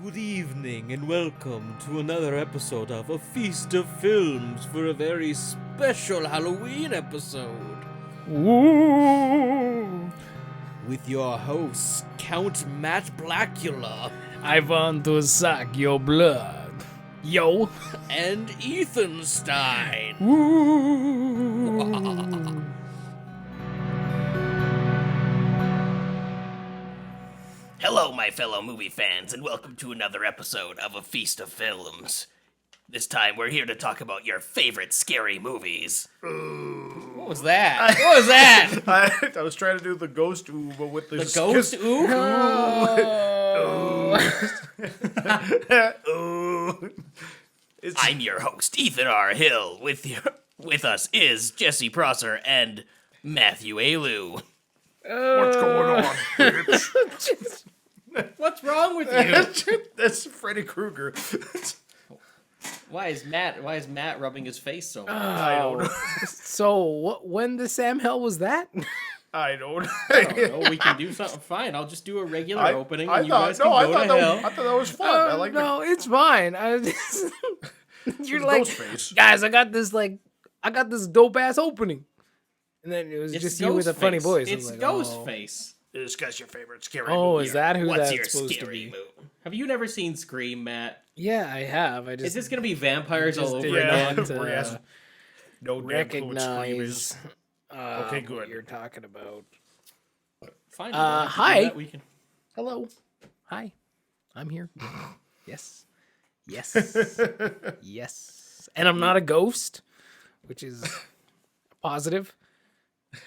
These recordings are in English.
Good evening and welcome to another episode of A Feast of Films for a very special Halloween episode. Ooh. With your hosts, Count Matt Blackula I want to suck your blood. Yo. and Ethan Stein. Ooh. Hello, my fellow movie fans, and welcome to another episode of A Feast of Films. This time, we're here to talk about your favorite scary movies. What was that? What was that? I was trying to do the ghost ooh, but with the Ghost ooh? ooh. I'm your host, Ethan R. Hill. With us is Jesse Prosser and Matthew Ayalew. What's going on, bitch? What's wrong with you? That's Freddy Krueger. Why is Matt rubbing his face so much? I don't know. So, when the Sam Hell was that? I don't I don't know. We can do something fine. I'll just do a regular opening and you guys can go to hell. I thought that was fun. I like no, it's fine. You're the like, ghost face. guys, I got this dope ass opening. And then it was It's just you with a Ghostface. funny voice. I was It's like, Ghostface. Discuss your favorite scary Oh, movie. is that who What's that's your supposed to scary be? movie? Have you never seen Scream, Matt? Yeah, I have. I Is just this gonna be vampires all over did again? not, where he has no damn clue what Scream is. recognize Okay, good. what you're talking about. Fine. hi. We can. Hello. Hi. I'm here. Yes. Yes. Yes. And I'm not a ghost, which is positive.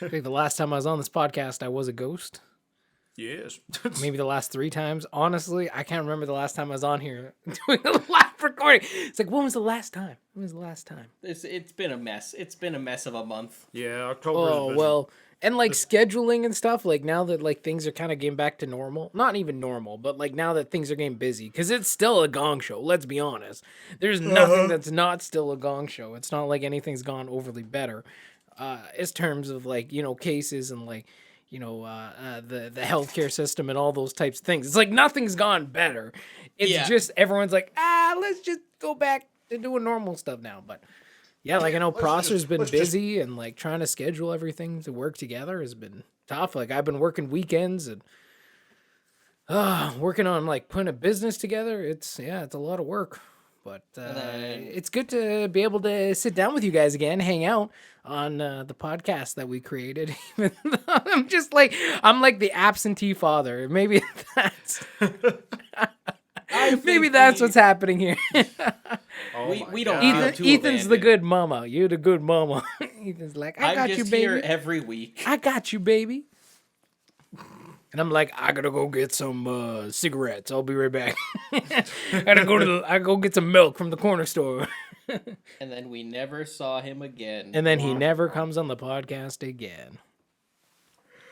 I think the last time I was on this podcast, I was a ghost. Yes. Maybe the last 3 times. Honestly, I can't remember the last time I was on here doing a live recording. It's like, when was the last time? When was the last time? It's been a mess. It's been a mess of a month. Yeah, October Oh, is busy. well, and like scheduling and stuff, like now that like things are kind of getting back to normal, not even normal, but like now that things are getting busy, because it's still a gong show, let's be honest. There's nothing that's not still a gong show. It's not like anything's gone overly better. As terms of like, you know, cases and like, you know, the healthcare system and all those types of things. It's like nothing's gone better. It's just everyone's like, let's just go back to doing normal stuff now. But yeah, like I know Prosser's been busy and like trying to schedule everything to work together has been tough. Like I've been working weekends and working on like putting a business together. It's a lot of work. But it's good to be able to sit down with you guys again, hang out on the podcast that we created. I'm like the absentee father. Maybe that's what's happening here. We don't. God. feel too Ethan's the abandoned. good mama. You're the good mama. Ethan's like, I I'm got just you, baby. here every week. I got you, baby. And I'm like, I gotta go get some cigarettes. I'll be right back. I go get some milk from the corner store. And then we never saw him again. And then he never comes on the podcast again.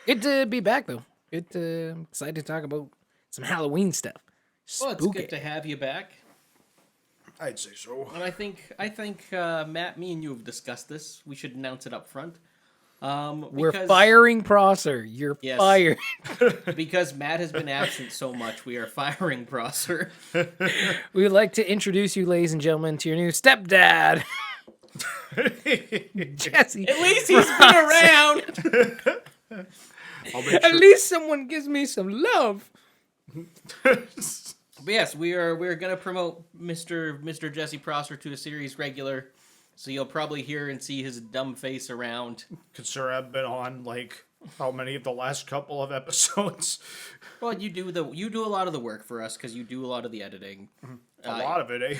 Good to be back though. Good to excited to talk about some Halloween stuff. Well, it's Spooky. good to have you back. I'd say so. And I think Matt, me and you have discussed this. We should announce it up front. We're Because- firing Prosser. You're Yes. fired. Because Matt has been absent so much. We are firing Prosser. We would like to introduce you, ladies and gentlemen, to your new stepdad, Jesse. At least he's been around. I'll make At sure. least someone gives me some love. But yes, we're gonna promote Mr. Jesse Prosser to a series regular. So you'll probably hear and see his dumb face around. Consider I've been on like how many of the last couple of episodes? Well, you do a lot of the work for us because you do a lot of the editing. A lot of it, eh?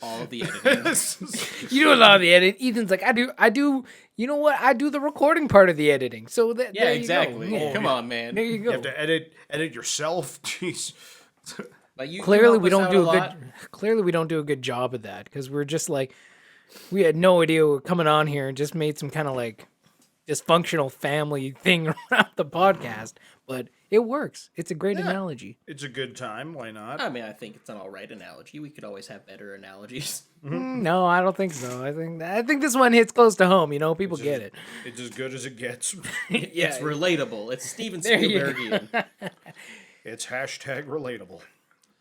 All of the editing. You do a lot of the editing. Ethan's like, I do. You know what? I do the recording part of the editing. So that Yeah, there you exactly. go. Yeah. Come on, man. There you You go. have to edit yourself. Jeez. But you Clearly, help we us don't out do a lot. good. Clearly, we don't do a good job of that because we're just like, we had no idea we were coming on here and just made some kind of like dysfunctional family thing around the podcast. But it works. It's a great analogy. It's a good time. Why not? I mean, I think it's an all right analogy. We could always have better analogies. No, I don't think so. I think this one hits close to home. You know, people get it. It's as good as it gets. Yeah, It's relatable. It's Steven There you go. Spielbergian. It's hashtag relatable.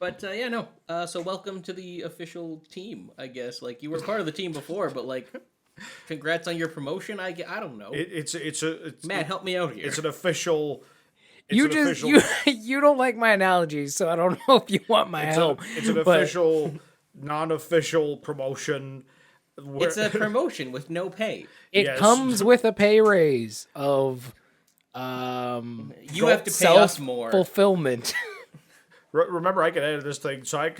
But yeah, no. So welcome to the official team, I guess. Like, you were part of the team before, but like, congrats on your promotion. I don't know. It's Matt, help me out here. It's an official. You don't like my analogies, so I don't know if you want my help. It's an but official, non-official promotion. It's a promotion with no pay. It comes with a pay raise of You have to pay us more. Fulfillment. Remember, I can edit this thing, so it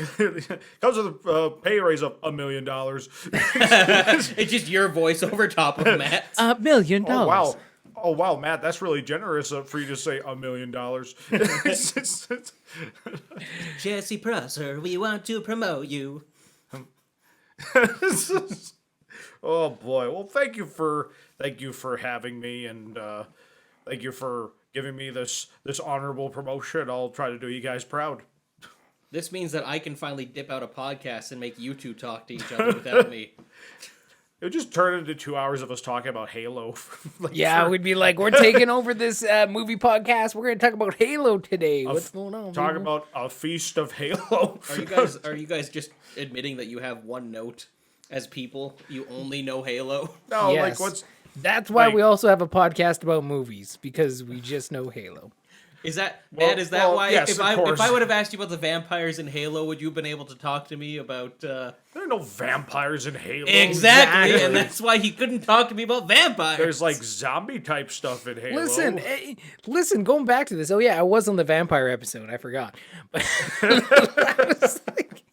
comes with a pay raise of $1 million. It's just your voice over top of Matt's. $1 million. Oh wow, Matt, that's really generous for you to say $1 million. Jesse Prosser, we want to promote you. Oh boy. Well, thank you for having me, and thank you for giving me this honorable promotion. I'll try to do you guys proud. This means that I can finally dip out a podcast and make you two talk to each other without me. It would just turn into 2 hours of us talking about Halo. We'd be like, we're taking over this movie podcast. We're going to talk about Halo today. What's going on? Talk about a feast of Halo. Are you guys just admitting that you have one note as people? You only know Halo? No, Yes. That's why we also have a podcast about movies, because we just know Halo. Is that Matt? Is that why? Yes, if I would have asked you about the vampires in Halo, would you have been able to talk to me about? There are no vampires in Halo. Exactly, and that's why he couldn't talk to me about vampires. There's like zombie type stuff in Halo. Listen. Going back to this. Oh yeah, I was on the vampire episode. I forgot. But I was like,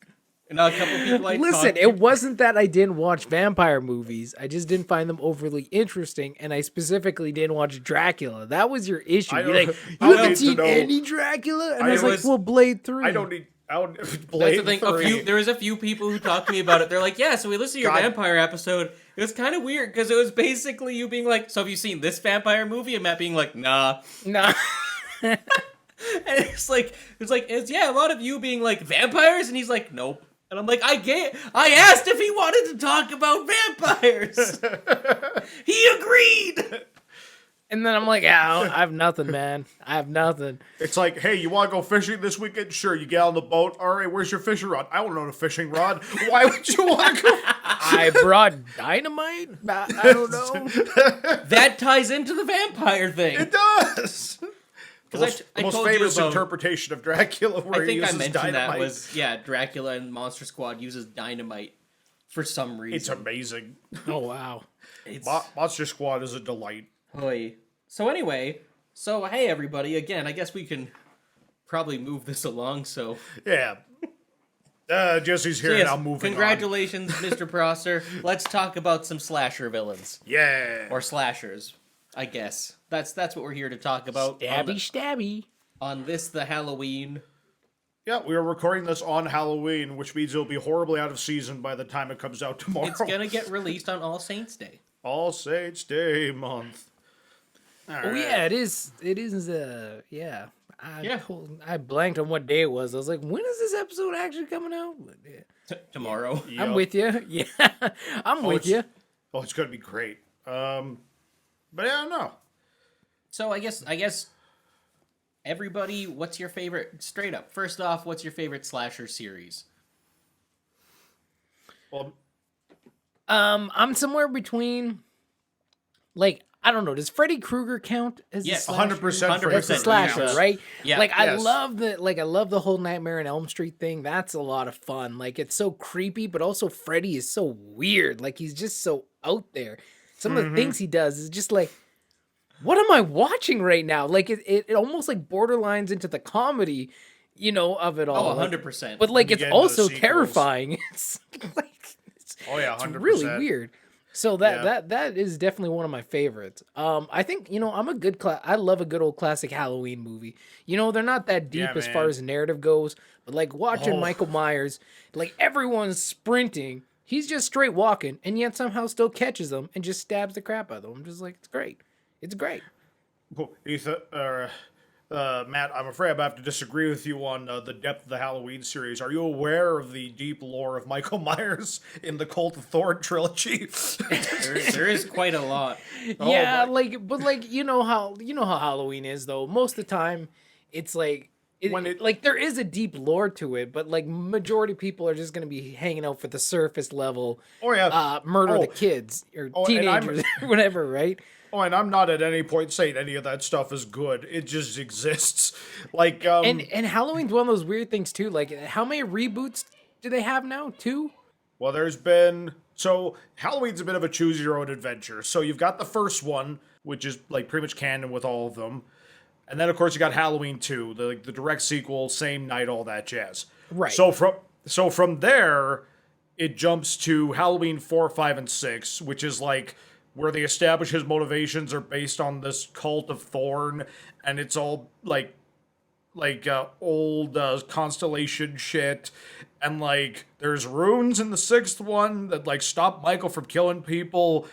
and a couple people listen, it wasn't that I didn't watch vampire movies. I just didn't find them overly interesting, and I specifically didn't watch Dracula. That was your issue. You're like, you haven't seen any Dracula? And I was like, well, Blade 3. I don't need Blade That's the thing. 3. There was a few people who talked to me about it. They're like, yeah, so we listened to your vampire episode. It was kind of weird, because it was basically you being like, so have you seen this vampire movie? And Matt being like, nah. And it's a lot of you being like, vampires? And he's like, nope. And I'm like, I asked if he wanted to talk about vampires. He agreed. And then I'm like, I have nothing, man. I have nothing. It's like, hey, you want to go fishing this weekend? Sure, you get on the boat. All right, where's your fishing rod? I don't know the fishing rod. Why would you want to go? I brought dynamite? I don't know. That ties into the vampire thing. It does. Because the most famous interpretation of Dracula where he uses dynamite. That was, Dracula and Monster Squad uses dynamite for some reason. It's amazing. Oh, wow. Monster Squad is a delight. Oy. So anyway, hey everybody, again, I guess we can probably move this along, so... Yeah. Jesse's here and I'm moving congratulations, Mr. Prosser. Let's talk about some slasher villains. Yeah. Or slashers, I guess. That's what we're here to talk about. Stabby. On this, the Halloween. Yeah, we are recording this on Halloween, which means it'll be horribly out of season by the time it comes out tomorrow. It's gonna get released on All Saints Day. All Saints Day month. Yeah, it is. Yeah. I blanked on what day it was. I was like, when is this episode actually coming out? Tomorrow. Yep. I'm with you. Yeah, I'm with you. Oh, it's gonna be great. But yeah, I don't know. So I guess everybody, what's your favorite? Straight up, first off, what's your favorite slasher series? Well, I'm somewhere between, like, I don't know. Does Freddy Krueger count as a slasher? 100%. It's a slasher, right? Yeah. Like, I love the whole Nightmare on Elm Street thing. That's a lot of fun. Like, it's so creepy, but also Freddy is so weird. Like, he's just so out there. Some of the things he does is just like, what am I watching right now? Like, it almost like borderlines into the comedy, of it all. Oh, 100%. But like, it's also terrifying. It's like, it's 100%. It's really weird. So that is definitely one of my favorites. I think, I love a good old classic Halloween movie. They're not that deep as far as narrative goes, but like watching Michael Myers, like everyone's sprinting, he's just straight walking, and yet somehow still catches them and just stabs the crap out of them. I'm just like, it's great. It's great. Cool. Matt, I'm afraid I have to disagree with you on the depth of the Halloween series. Are you aware of the deep lore of Michael Myers in the Cult of Thorn trilogy? there is quite a lot. Yeah, but you know how Halloween is though. Most of the time, it's like like there is a deep lore to it, but like majority of people are just going to be hanging out for the surface level. Oh yeah, murder the kids or teenagers or whatever, right? Oh, and I'm not at any point saying any of that stuff is good. It just exists. Like and Halloween's one of those weird things too. Like how many reboots do they have now? 2? Well, Halloween's a bit of a choose your own adventure. So you've got the first one, which is like pretty much canon with all of them. And then of course you got Halloween 2, the direct sequel, same night, all that jazz. Right. So from there, it jumps to Halloween 4, 5, and 6, which is like where they establish his motivations are based on this cult of Thorn, and it's all like old constellation shit, and like there's runes in the 6th one that like stop Michael from killing people.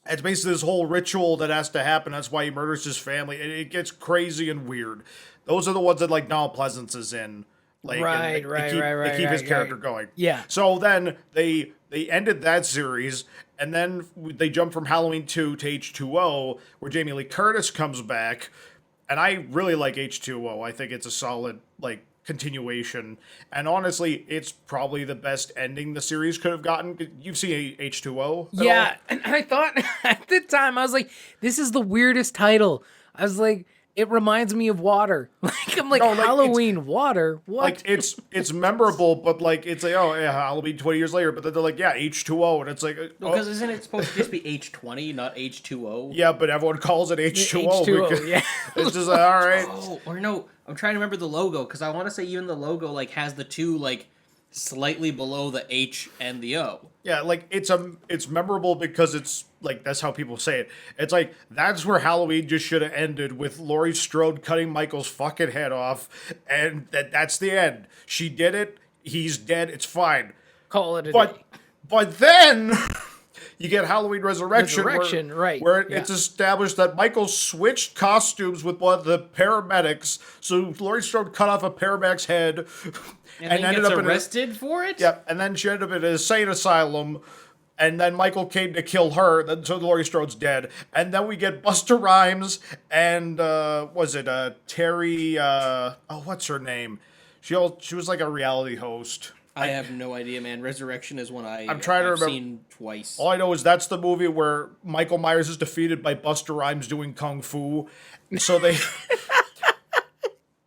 It's basically this whole ritual that has to happen. That's why he murders his family. It gets crazy and weird. Those are the ones that like Donald Pleasance is in. Like, right. They keep his character going. Yeah. So then they ended that series, and then they jumped from Halloween 2 to H2O, where Jamie Lee Curtis comes back, and I really like H2O. I think it's a solid like continuation, and honestly, it's probably the best ending the series could have gotten. You've seen H2O? Yeah, and I thought at the time I was like, this is the weirdest title. I was like, it reminds me of water. Like I'm like, no, like Halloween water. What? Like it's memorable, but like it's like, oh yeah, Halloween 20 years later. But then they're like, yeah, H2O, and it's like, because isn't it supposed to just be H20, not H2O? Yeah, but everyone calls it H2O. H2O, yeah. It's just like, all right. Oh, or no, I'm trying to remember the logo because I want to say even the logo like has the 2 like slightly below the H and the O. Yeah, like it's memorable because it's like that's how people say it. It's like that's where Halloween just should have ended with Laurie Strode cutting Michael's fucking head off, and that's the end. She did it. He's dead. It's fine. Call it a day. But then you get Halloween Resurrection, right? Where it's established that Michael switched costumes with one of the paramedics. So Laurie Strode cut off a paramedic's head. And ended up arrested for it? Yep, and then she ended up in an insane asylum, and then Michael came to kill her, then so Laurie Strode's dead. And then we get Busta Rhymes and, Terry, what's her name? She was like a reality host. I have no idea, man. Resurrection is one I've seen twice. All I know is that's the movie where Michael Myers is defeated by Busta Rhymes doing kung fu. So they...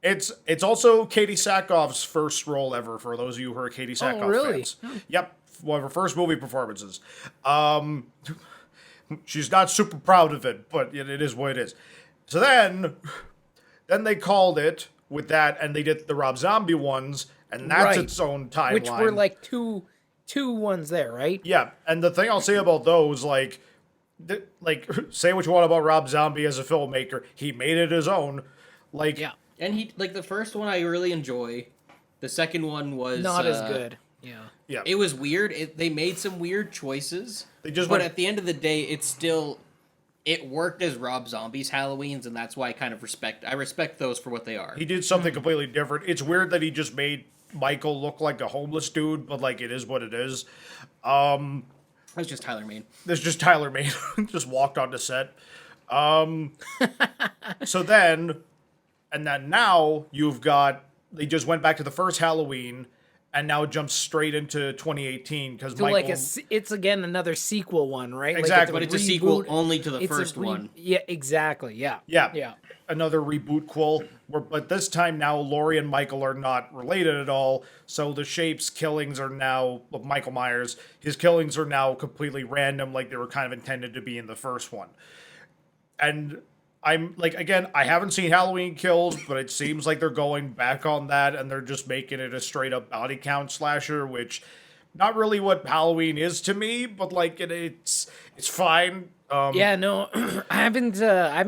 It's also Katie Sackhoff's first role ever, for those of you who are Katie Sackhoff fans. Yep, one of her first movie performances. She's not super proud of it, but it is what it is. So then they called it with that, and they did the Rob Zombie ones, and that's its own timeline. Which were like two ones there, right? Yeah, and the thing I'll say about those, like, say what you want about Rob Zombie as a filmmaker, he made it his own. Like, yeah. And he like the first one I really enjoy. The second one was not as good. Yeah. It was weird. They made some weird choices. But at the end of the day, it worked as Rob Zombie's Halloweens, and that's why I respect those for what they are. He did something completely different. It's weird that he just made Michael look like a homeless dude, but like it is what it is. That's just Tyler Mane. There's just Tyler Mane just walked onto set. So then. And then now they just went back to the first Halloween, and now it jumps straight into 2018 because Michael. It's again another sequel one, right? Exactly, but it's a sequel only to the first one. Yeah, exactly. Yeah. Another reboot but this time now Laurie and Michael are not related at all. So the Shape's killings are now Michael Myers. His killings are now completely random, like they were kind of intended to be in the first one, and. I'm like, again, I haven't seen Halloween Kills, but it seems like they're going back on that and they're just making it a straight up body count slasher, which not really what Halloween is to me, but like it's fine. Yeah, no, I haven't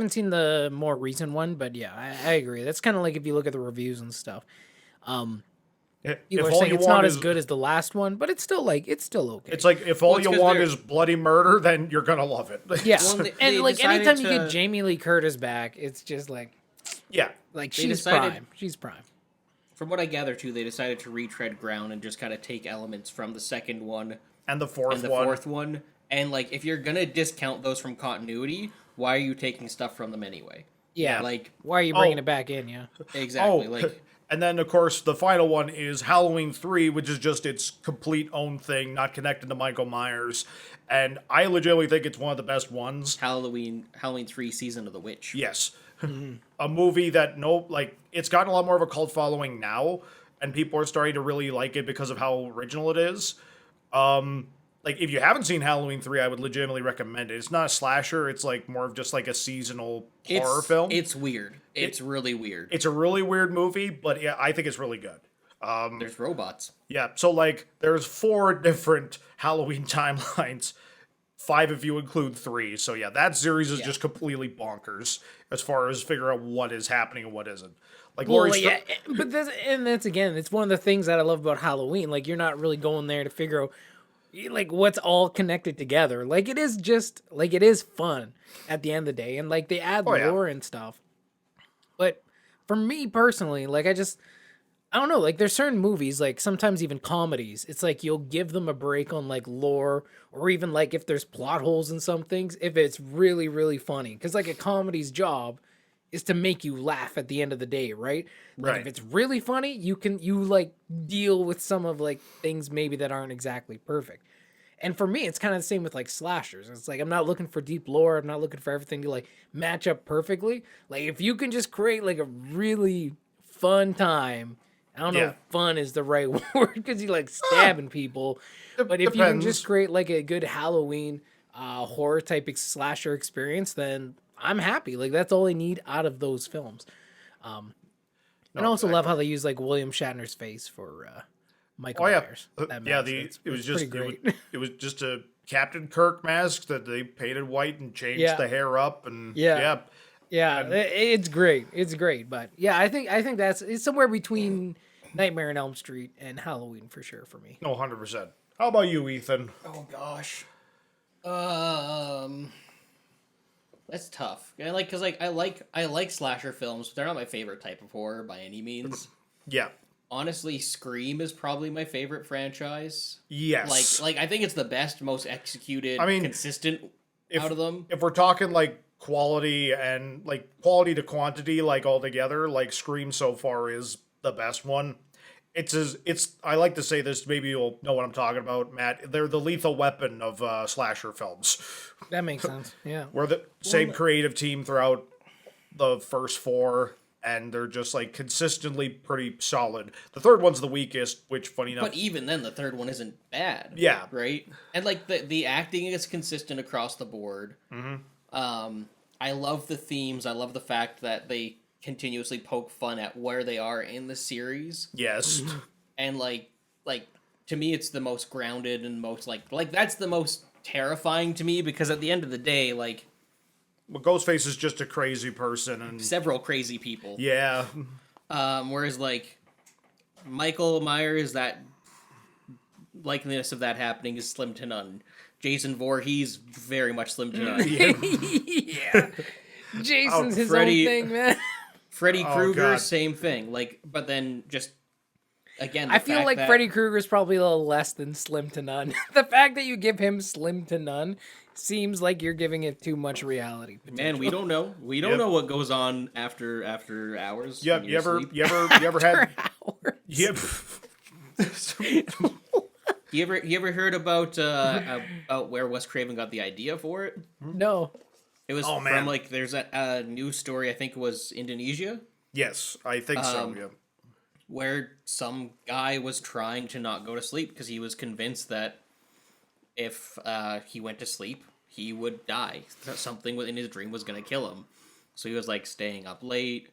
seen the more recent one, but yeah, I agree. That's kind of like if you look at the reviews and stuff. People are saying it's not as good as the last one, but it's still okay. It's like if all you want is bloody murder, then you're gonna love it. Yeah, and like anytime you get Jamie Lee Curtis back, it's just like, yeah, like she's prime. She's prime. From what I gather, too, they decided to retread ground and just kind of take elements from the second one and the fourth one. And like, if you're gonna discount those from continuity, why are you taking stuff from them anyway? Yeah. Like, why are you bringing it back in? Yeah. exactly. Like, and then of course the final one is Halloween 3, which is just its complete own thing, not connected to Michael Myers. And I legitimately think it's one of the best ones. Halloween 3 Season of the Witch. Yes. A movie that it's gotten a lot more of a cult following now, and people are starting to really like it because of how original it is. Like, if you haven't seen Halloween 3, I would legitimately recommend it. It's not a slasher, it's like more of just like a seasonal horror film. It's weird. It's really weird. It's a really weird movie, but yeah, I think it's really good. There's robots. Yeah, so like there's 4 different Halloween timelines. 5 if you include 3. So yeah, that series is just completely bonkers as far as figuring out what is happening and what isn't. Like but that's again, it's one of the things that I love about Halloween. Like, you're not really going there to figure out like what's all connected together. Like, it is fun at the end of the day, and like they add lore and stuff. But for me personally, like I don't know, like there's certain movies, like sometimes even comedies, it's like you'll give them a break on like lore, or even like if there's plot holes in some things, if it's really, really funny. Because like a comedy's job is to make you laugh at the end of the day, right? Like, Right. if it's really funny, you like deal with some of like things maybe that aren't exactly perfect. And for me, it's kind of the same with like slashers. It's like I'm not looking for deep lore. I'm not looking for everything to like match up perfectly. Like, if you can just create like a really fun time, I don't know if fun is the right word because you like stabbing people, but if you can just create like a good Halloween horror type slasher experience, then I'm happy. Like, that's all I need out of those films. And I also love how they use like William Shatner's face for Michael Myers. That mask. It was just great. it was just a Captain Kirk mask that they painted white and changed the hair up and Yeah, it's great. It's great. But yeah, I think it's somewhere between Nightmare on Elm Street and Halloween for sure for me. No, 100%. How about you, Ethan? Oh gosh. That's tough. Because I like slasher films, but they're not my favorite type of horror by any means. Yeah. Honestly, Scream is probably my favorite franchise. Yes. Like I think it's the best, most executed, consistent out of them. If we're talking like quality and like quality to quantity, like altogether, like Scream so far is the best one. I like to say this, maybe you'll know what I'm talking about, Matt. They're the Lethal Weapon of slasher films. That makes sense. Yeah. We're the same creative team throughout the first 4, and they're just like consistently pretty solid. The third one's the weakest, which funny enough. But even then, the third one isn't bad. Yeah. Right? And like the acting is consistent across the board. Mm-hmm. I love the themes. I love the fact that they continuously poke fun at where they are in the series. Yes. And like to me it's the most grounded and most like that's the most terrifying to me, because at the end of the day, like, well, Ghostface is just a crazy person and several crazy people. Yeah. Whereas like Michael Myers, that likeliness of that happening is slim to none. Jason Voorhees, very much slim to none. Yeah. Jason's his own thing, man. Freddy Krueger, same thing. Like, but then just again, I feel like Freddy Krueger's probably a little less than slim to none. The fact that you give him slim to none seems like you're giving it too much reality potential. Man, we don't know. We don't know what goes on after hours. Yep. You ever had? Yep. You ever heard about where Wes Craven got the idea for it? No. It was from like there's a news story. I think it was Indonesia. Yes, I think so. Yeah. Where some guy was trying to not go to sleep because he was convinced that if he went to sleep, he would die. Something within his dream was going to kill him. So he was like staying up late,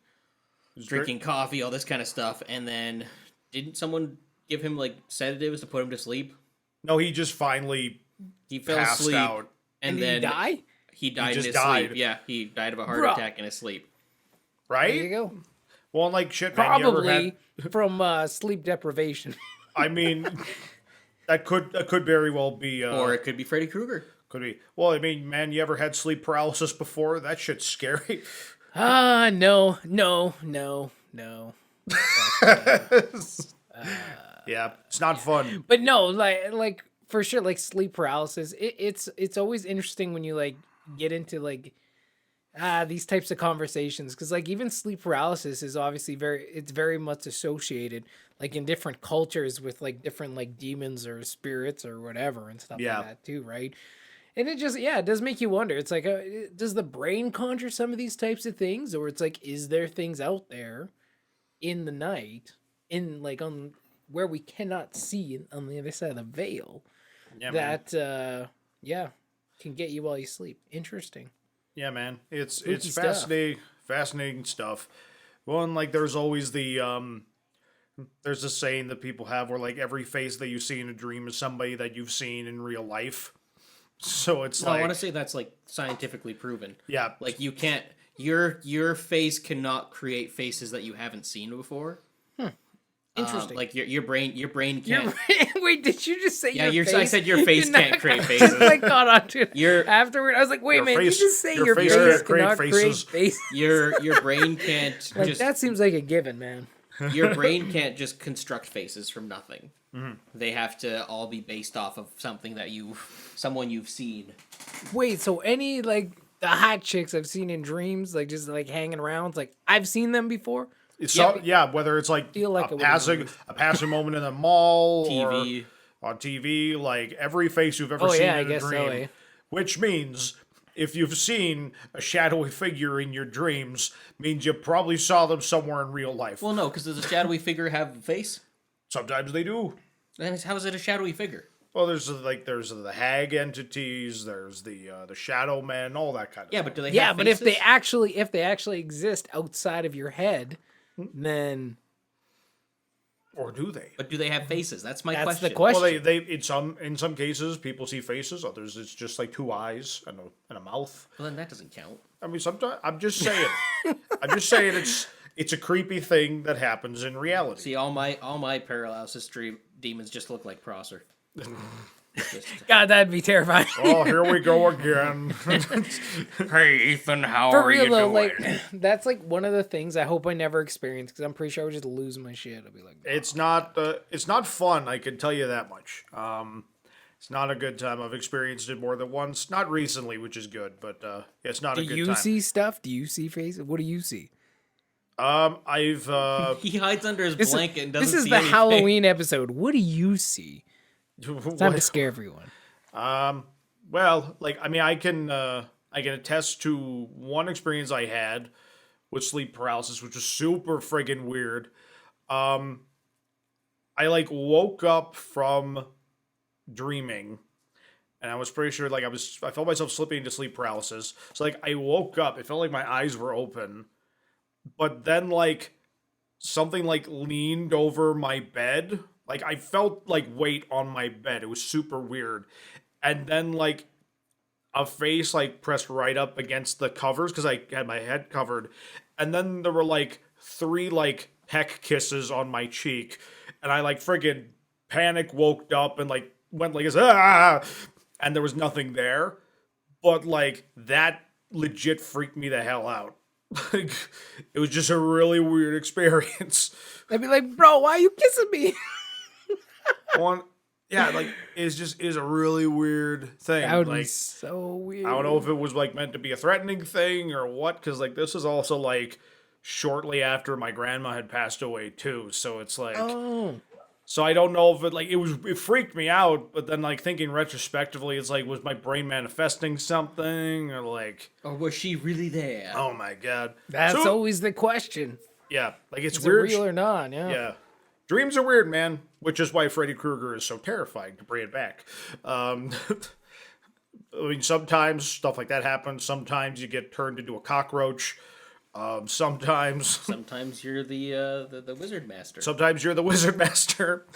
drinking coffee, all this kind of stuff. And then didn't someone give him like sedatives to put him to sleep? No, he just finally fell asleep out. And then he died? He died in his sleep. Yeah, he died of a heart attack in his sleep. Right? There you go. Well, like shit, man, probably from sleep deprivation. I mean, that could very well be, or it could be Freddy Krueger. Could be. Well, I mean, man, you ever had sleep paralysis before? That shit's scary. No. Yeah, it's not fun. But no, like for sure, like sleep paralysis. It's always interesting when you like get into like these types of conversations, because like even sleep paralysis is obviously very much associated like in different cultures with like different like demons or spirits or whatever and stuff like that too, right? And it just it does make you wonder. It's like does the brain conjure some of these types of things, or it's like is there things out there in the night in like on where we cannot see on the other side of the veil that can get you while you sleep? Interesting. Yeah, man. It's Spooky fascinating stuff. Well, and like there's always the there's a saying that people have where like every face that you see in a dream is somebody that you've seen in real life. So it's I want to say that's like scientifically proven. Yeah. Like you can't your face cannot create faces that you haven't seen before. Interesting. Like your brain can't. Wait, did you just say face? I said your face can't create faces. Just like got onto it. Afterward, I was like, wait, man, face, you just say your face face can't create cannot faces. create faces. Your brain can't Like just. that seems like a given, man. Your brain can't just construct faces from nothing. Mm-hmm. They have to all be based off of something that someone you've seen. Wait, so any like the hot chicks I've seen in dreams, like just like hanging around, it's like I've seen them before. Whether it's like, feel like a passing moment in the mall TV. or on TV, like every face you've ever seen in a dream. Which means if you've seen a shadowy figure in your dreams, means you probably saw them somewhere in real life. Well, no, because does a shadowy figure have a face? Sometimes they do. Then how is it a shadowy figure? Well, there's the hag entities, there's the shadow men, all that kind of stuff. But do they? Yeah, have but faces? if they actually exist outside of your head, then or do they? But do they have faces? That's my question. That's the question. Well, they in some cases people see faces, others it's just like two eyes and a mouth. Well, then that doesn't count. I mean, sometimes I'm just saying. It's a creepy thing that happens in reality. See, all my paralysis demons just look like Prosser. God, that'd be terrifying. Oh, here we go again. Hey, Ethan, how For are real you though, doing? like that's like one of the things I hope I never experience because I'm pretty sure I would just lose my shit. I'd be like, It's not fun. I can tell you that much. It's not a good time. I've experienced it more than once. Not recently, which is good, but it's not a good time. Do you see stuff? Do you see faces? What do you see? I've He hides under his blanket and doesn't see This is the anything. Halloween episode. What do you see? It's time to scare everyone. Well, like I mean, I can attest to one experience I had with sleep paralysis, which was super friggin' weird. I like woke up from dreaming, and I was pretty sure like I felt myself slipping into sleep paralysis. So like I woke up, it felt like my eyes were open, but then like something like leaned over my bed. Like, I felt, like, weight on my bed. It was super weird. And then, like, a face, like, pressed right up against the covers because I had my head covered. And then there were, like, 3, like, peck kisses on my cheek. And I, like, friggin' panic woke up and, like, went like this, ah! And there was nothing there. But, like, that legit freaked me the hell out. Like, it was just a really weird experience. I'd be like, bro, why are you kissing me? Like is a really weird thing. That would like, be so weird. I don't know if it was like meant to be a threatening thing or what, because like this is also like shortly after my grandma had passed away too. So it's like, so I don't know if it freaked me out, but then like thinking retrospectively, it's like, was my brain manifesting something or like, Or was she really there? oh my god, That's always the question. Yeah, like it's Is weird. it real or not? Yeah. Yeah. Dreams are weird, man, which is why Freddy Krueger is so terrifying, to bring it back. I mean, sometimes stuff like that happens. Sometimes you get turned into a cockroach. Sometimes you're the wizard master. Sometimes you're the wizard master.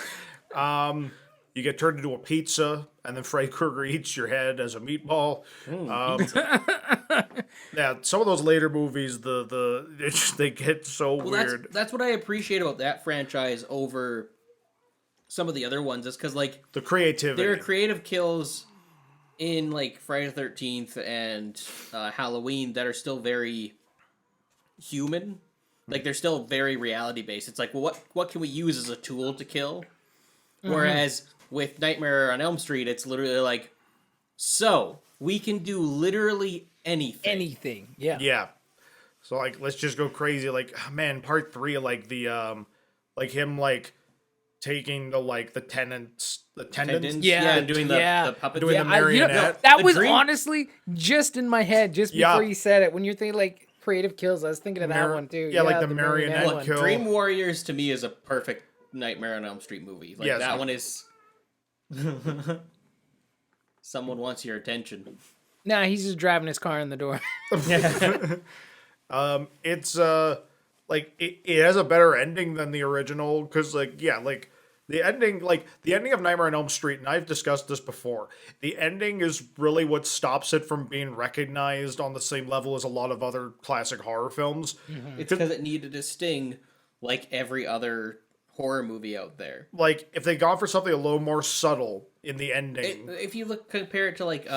You get turned into a pizza, and then Freddy Krueger eats your head as a meatball. Yeah, some of those later movies, they get so weird. That's what I appreciate about that franchise over some of the other ones. Is because like the creativity. There are creative kills in like Friday the 13th and Halloween that are still very human. Like they're still very reality based. It's like, well, what can we use as a tool to kill? Mm-hmm. Whereas with Nightmare on Elm Street, it's literally like, so we can do literally anything. Yeah. Yeah. So like, let's just go crazy. Like, man, part 3, like the like him like taking the tenants, Yeah, doing the puppet. doing Yeah, the marionette. that the was dream- honestly just in my head just before you said it. When you're thinking like creative kills, I was thinking of that one too. Yeah, like the marionette one. kill. Dream Warriors to me is a perfect Nightmare on Elm Street movie. Like that one is. Someone wants your attention. Nah, he's just driving his car in the door. It's like it has a better ending than the original, because like the ending of Nightmare on Elm Street, and I've discussed this before, the ending is really what stops it from being recognized on the same level as a lot of other classic horror films. It's because it needed a sting like every other horror movie out there. Like, if they gone for something a little more subtle in the ending. If you compare it to like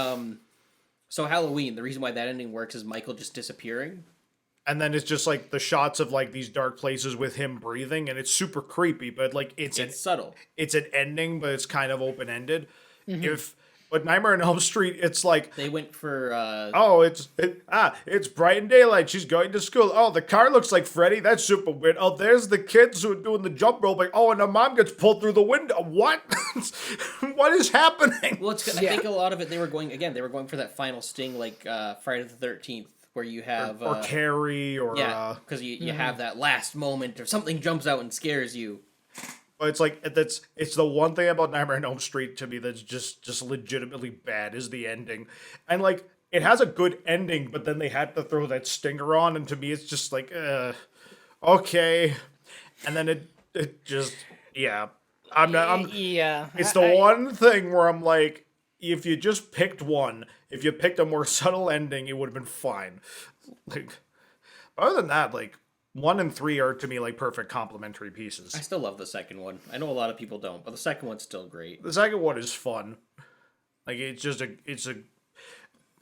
so Halloween, the reason why that ending works is Michael just disappearing. And then it's just like the shots of like these dark places with him breathing, and it's super creepy, but like it's subtle. It's an ending, but it's kind of open ended. But Nightmare on Elm Street, it's like they went for it's bright and daylight. She's going to school. Oh, the car looks like Freddy. That's super weird. Oh, there's the kids who are doing the jump rope. Like, oh, and the mom gets pulled through the window. What? What is happening? Well, I think a lot of it they were going for that final sting, like Friday the 13th, where you have or Carrie, or because you have that last moment or something jumps out and scares you. But it's like it's the one thing about Nightmare on Elm Street to me that's just legitimately bad is the ending. And like, it has a good ending, but then they had to throw that stinger on, and to me it's just like okay. And then it just it's the one thing where I'm like, if you just picked one, if you picked a more subtle ending, it would have been fine. Like, other than that, like 1 and 3 are to me like perfect complementary pieces. I still love the second one. I know a lot of people don't, but the second one's still great. The second one is fun. Like, it's a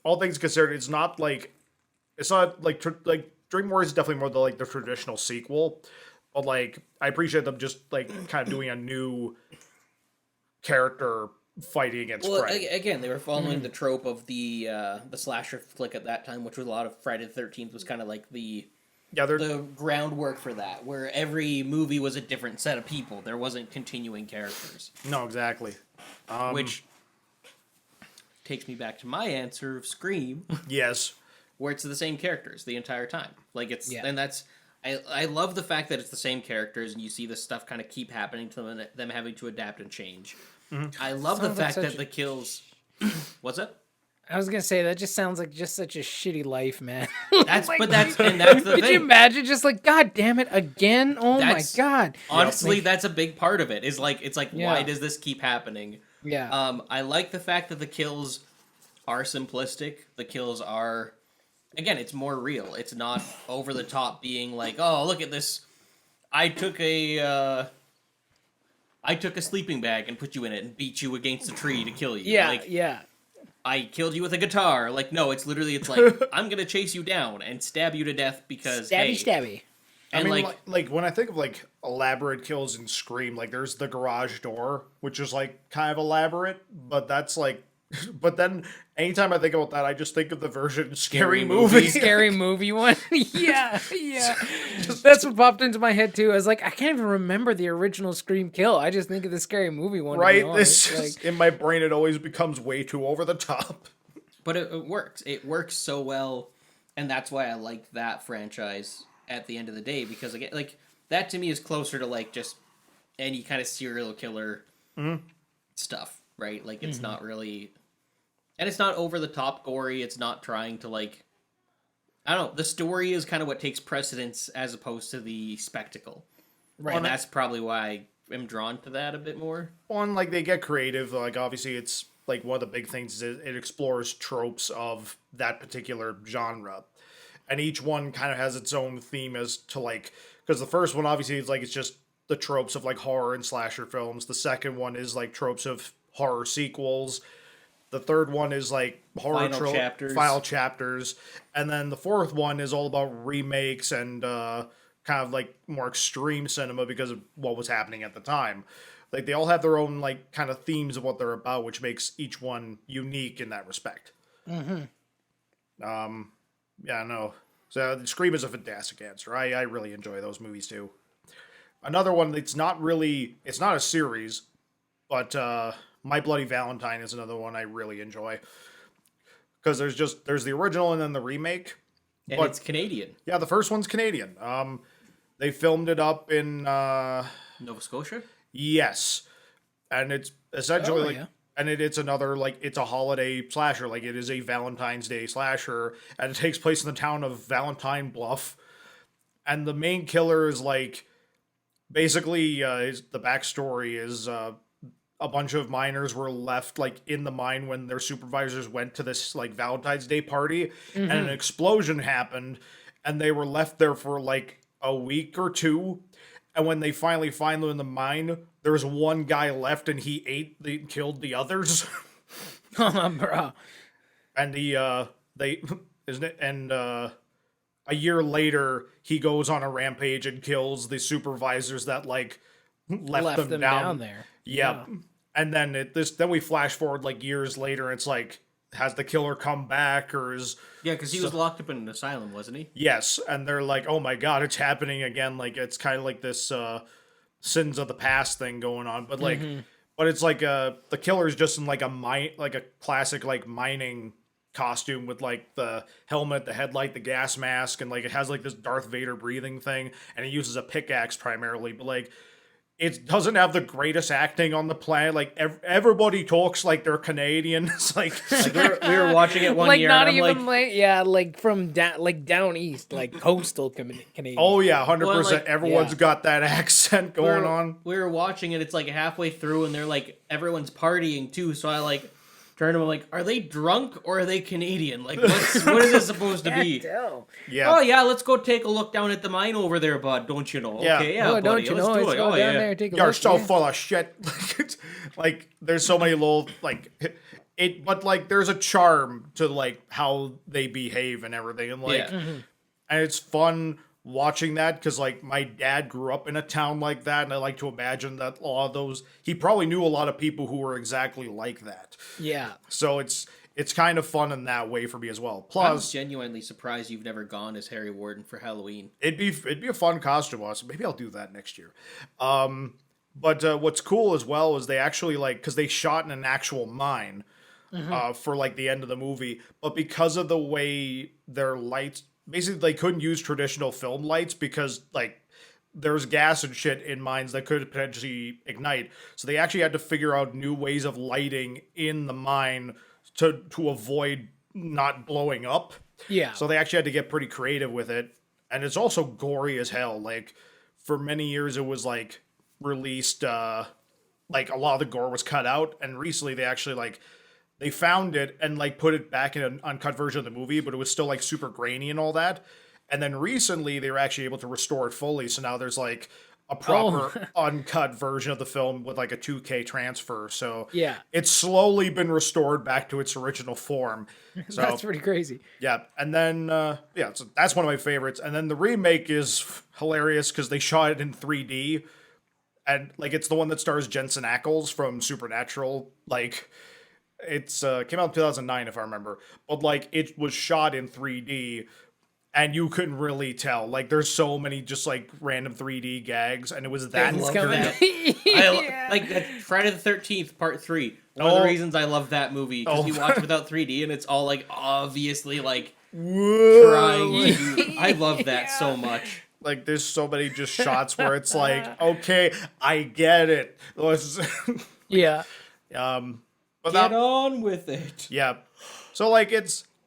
all things considered, it's not like Dream Warriors is definitely more the traditional sequel. But like, I appreciate them just like kind of doing a new character fighting against Freddy. Again, they were following the trope of the slasher flick at that time, which was a lot of Friday the 13th was kind of like the groundwork for that, where every movie was a different set of people. There wasn't continuing characters. No, exactly. Which takes me back to my answer of Scream. Yes. Where it's the same characters the entire time. And that's I love the fact that it's the same characters, and you see this stuff kind of keep happening to them, and them having to adapt and change. Mm-hmm. I love the fact that the kills. What's it? I was gonna say that just sounds like just such a shitty life, man. That's like, that's the thing. Could you imagine just like, God damn it, again? Oh my God! Honestly, that's a big part of it. Is like why does this keep happening? Yeah. I like the fact that the kills are simplistic. The kills are, again, it's more real. It's not over the top, being like, oh, look at this. I took a sleeping bag and put you in it and beat you against a tree to kill you. Yeah, I killed you with a guitar. Like, no, it's like, I'm gonna chase you down and stab you to death because stabby. And I mean, like when I think of like elaborate kills in Scream, like there's the garage door, which is like kind of elaborate, but that's like, but then anytime I think about that, I just think of the version Scary Movie. Scary Movie one. yeah. That's what popped into my head too. I was like, I can't even remember the original Scream kill. I just think of the Scary Movie one. Right? In my brain, it always becomes way too over the top. But it works. It works so well, and that's why I like that franchise at the end of the day, because again, like, that to me is closer to like just any kind of serial killer stuff, right? Like, it's not really. And it's not over the top gory. It's not trying to like, I don't know. The story is kind of what takes precedence as opposed to the spectacle. Right. And that's probably why I am drawn to that a bit more. One, like, they get creative. Like, obviously, it's like one of the big things is it explores tropes of that particular genre. And each one kind of has its own theme as to like, because the first one obviously is like, it's just the tropes of like horror and slasher films. The second one is like tropes of horror sequels. The third one is like horror final chapters, and then the fourth one is all about remakes and kind of like more extreme cinema because of what was happening at the time. Like, they all have their own like kind of themes of what they're about, which makes each one unique in that respect. Mm-hmm. Yeah, no. So Scream is a fantastic answer. I really enjoy those movies too. Another one that's it's not a series, but My Bloody Valentine is another one I really enjoy. Because there's the original and then the remake. And but, it's Canadian. Yeah, the first one's Canadian. They filmed it up in Nova Scotia? Yes. And it's essentially yeah. and it's another it's a holiday slasher, it is a Valentine's Day slasher, and it takes place in the town of Valentine Bluff. And the main killer is basically the backstory is a bunch of miners were left in the mine when their supervisors went to this Valentine's Day party, and an explosion happened, and they were left there for a week or two. And when they finally find them in the mine, there's one guy left, and he killed the others. Bro. And they isn't it? And a year later, he goes on a rampage and kills the supervisors that left them down there. Yep. Yeah. And then then we flash forward years later, and it's has the killer come back, or is... Yeah, because he was locked up in an asylum, wasn't he? Yes, and they're oh my god, it's happening again. It's kind of this sins of the past thing going on. But but it's the killer's just in a classic mining costume with the helmet, the headlight, the gas mask, and it has this Darth Vader breathing thing, and he uses a pickaxe primarily, but it doesn't have the greatest acting on the planet. Everybody talks like they're Canadian. It's we were watching it one year. Not and even from down east, coastal Canadian. Oh yeah, 100%. Everyone's got that accent going on. We were watching it. It's halfway through, and they're everyone's partying too. So I turned to him, are they drunk or are they Canadian? What is this supposed to be? Yeah. Oh yeah, let's go take a look down at the mine over there, bud. Don't you know? Yeah. Okay, yeah, buddy, don't you know? let's do it. Go down there and take a You're look. so full of shit. There's so many little but there's a charm to how they behave and everything, and and it's fun watching that because my dad grew up in a town like that, and I like to imagine that a lot of those, he probably knew a lot of people who were exactly like that. Yeah. So it's kind of fun in that way for me as well. Plus, I'm genuinely surprised you've never gone as Harry Warden for Halloween. It'd be a fun costume, also. Maybe I'll do that next year. But what's cool as well is they actually because they shot in an actual mine for the end of the movie, but because of the way their lights, basically they couldn't use traditional film lights because there's gas and shit in mines that could potentially ignite. So they actually had to figure out new ways of lighting in the mine to avoid not blowing up. Yeah. So they actually had to get pretty creative with it. And it's also gory as hell. For many years it was released a lot of the gore was cut out, and recently they actually they found it and put it back in an uncut version of the movie, but it was still super grainy and all that. And then recently they were actually able to restore it fully, so now there's a proper uncut version of the film with a 2K transfer. So yeah, it's slowly been restored back to its original form. So that's pretty crazy. Yeah, and then so that's one of my favorites. And then the remake is hilarious because they shot it in 3D, and it's the one that stars Jensen Ackles from Supernatural. It's came out in 2009 if I remember, but it was shot in 3D. And you couldn't really tell. There's so many just random 3D gags, and it was that good. Friday the 13th Part 3. One of the reasons I love that movie, because you watch it without 3D, and it's all obviously trying. I love that so much. There's so many just shots where it's okay, I get it. Yeah. But Get on with it. Yeah. So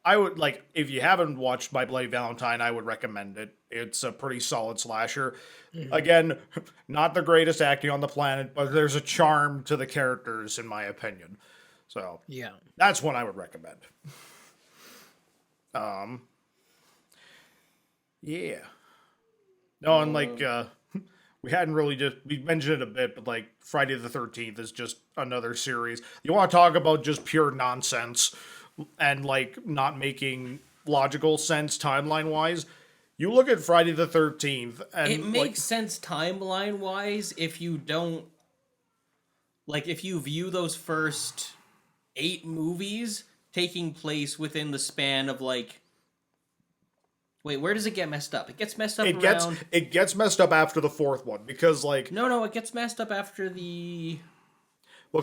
I would if you haven't watched My Bloody Valentine, I would recommend it. It's a pretty solid slasher. Again, not the greatest acting on the planet, but there's a charm to the characters, in my opinion. So yeah, that's one I would recommend. Yeah. No, and we hadn't really we mentioned it a bit, but Friday the 13th is just another series. You want to talk about just pure nonsense and not making logical sense timeline wise? You look at Friday the 13th and it makes sense timeline wise if you don't if you view those first 8 movies taking place within the span of Wait, where does it get messed up? It gets messed up It gets messed up after the fourth one because like No, it gets messed up after the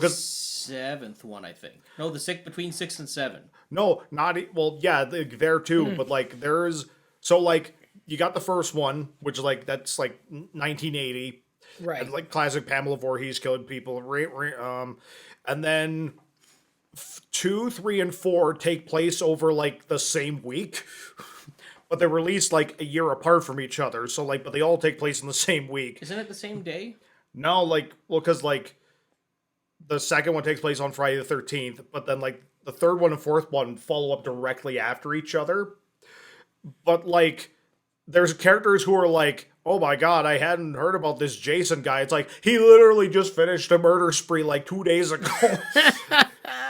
seventh one, I think. No, between 6 and 7. No, there too, but like there's like you got the first one, which is like that's like 1980, right? And, like classic Pamela Voorhees killing people, and then 2, 3, and 4 take place over like the same week. But they're released like a year apart from each other, so like, but they all take place in the same week. Isn't it the same day? No, because like the second one takes place on Friday the 13th, but then like the third one and fourth one follow up directly after each other. But like, there's characters who are like, oh my god, I hadn't heard about this Jason guy. It's like, he literally just finished a murder spree like 2 days ago.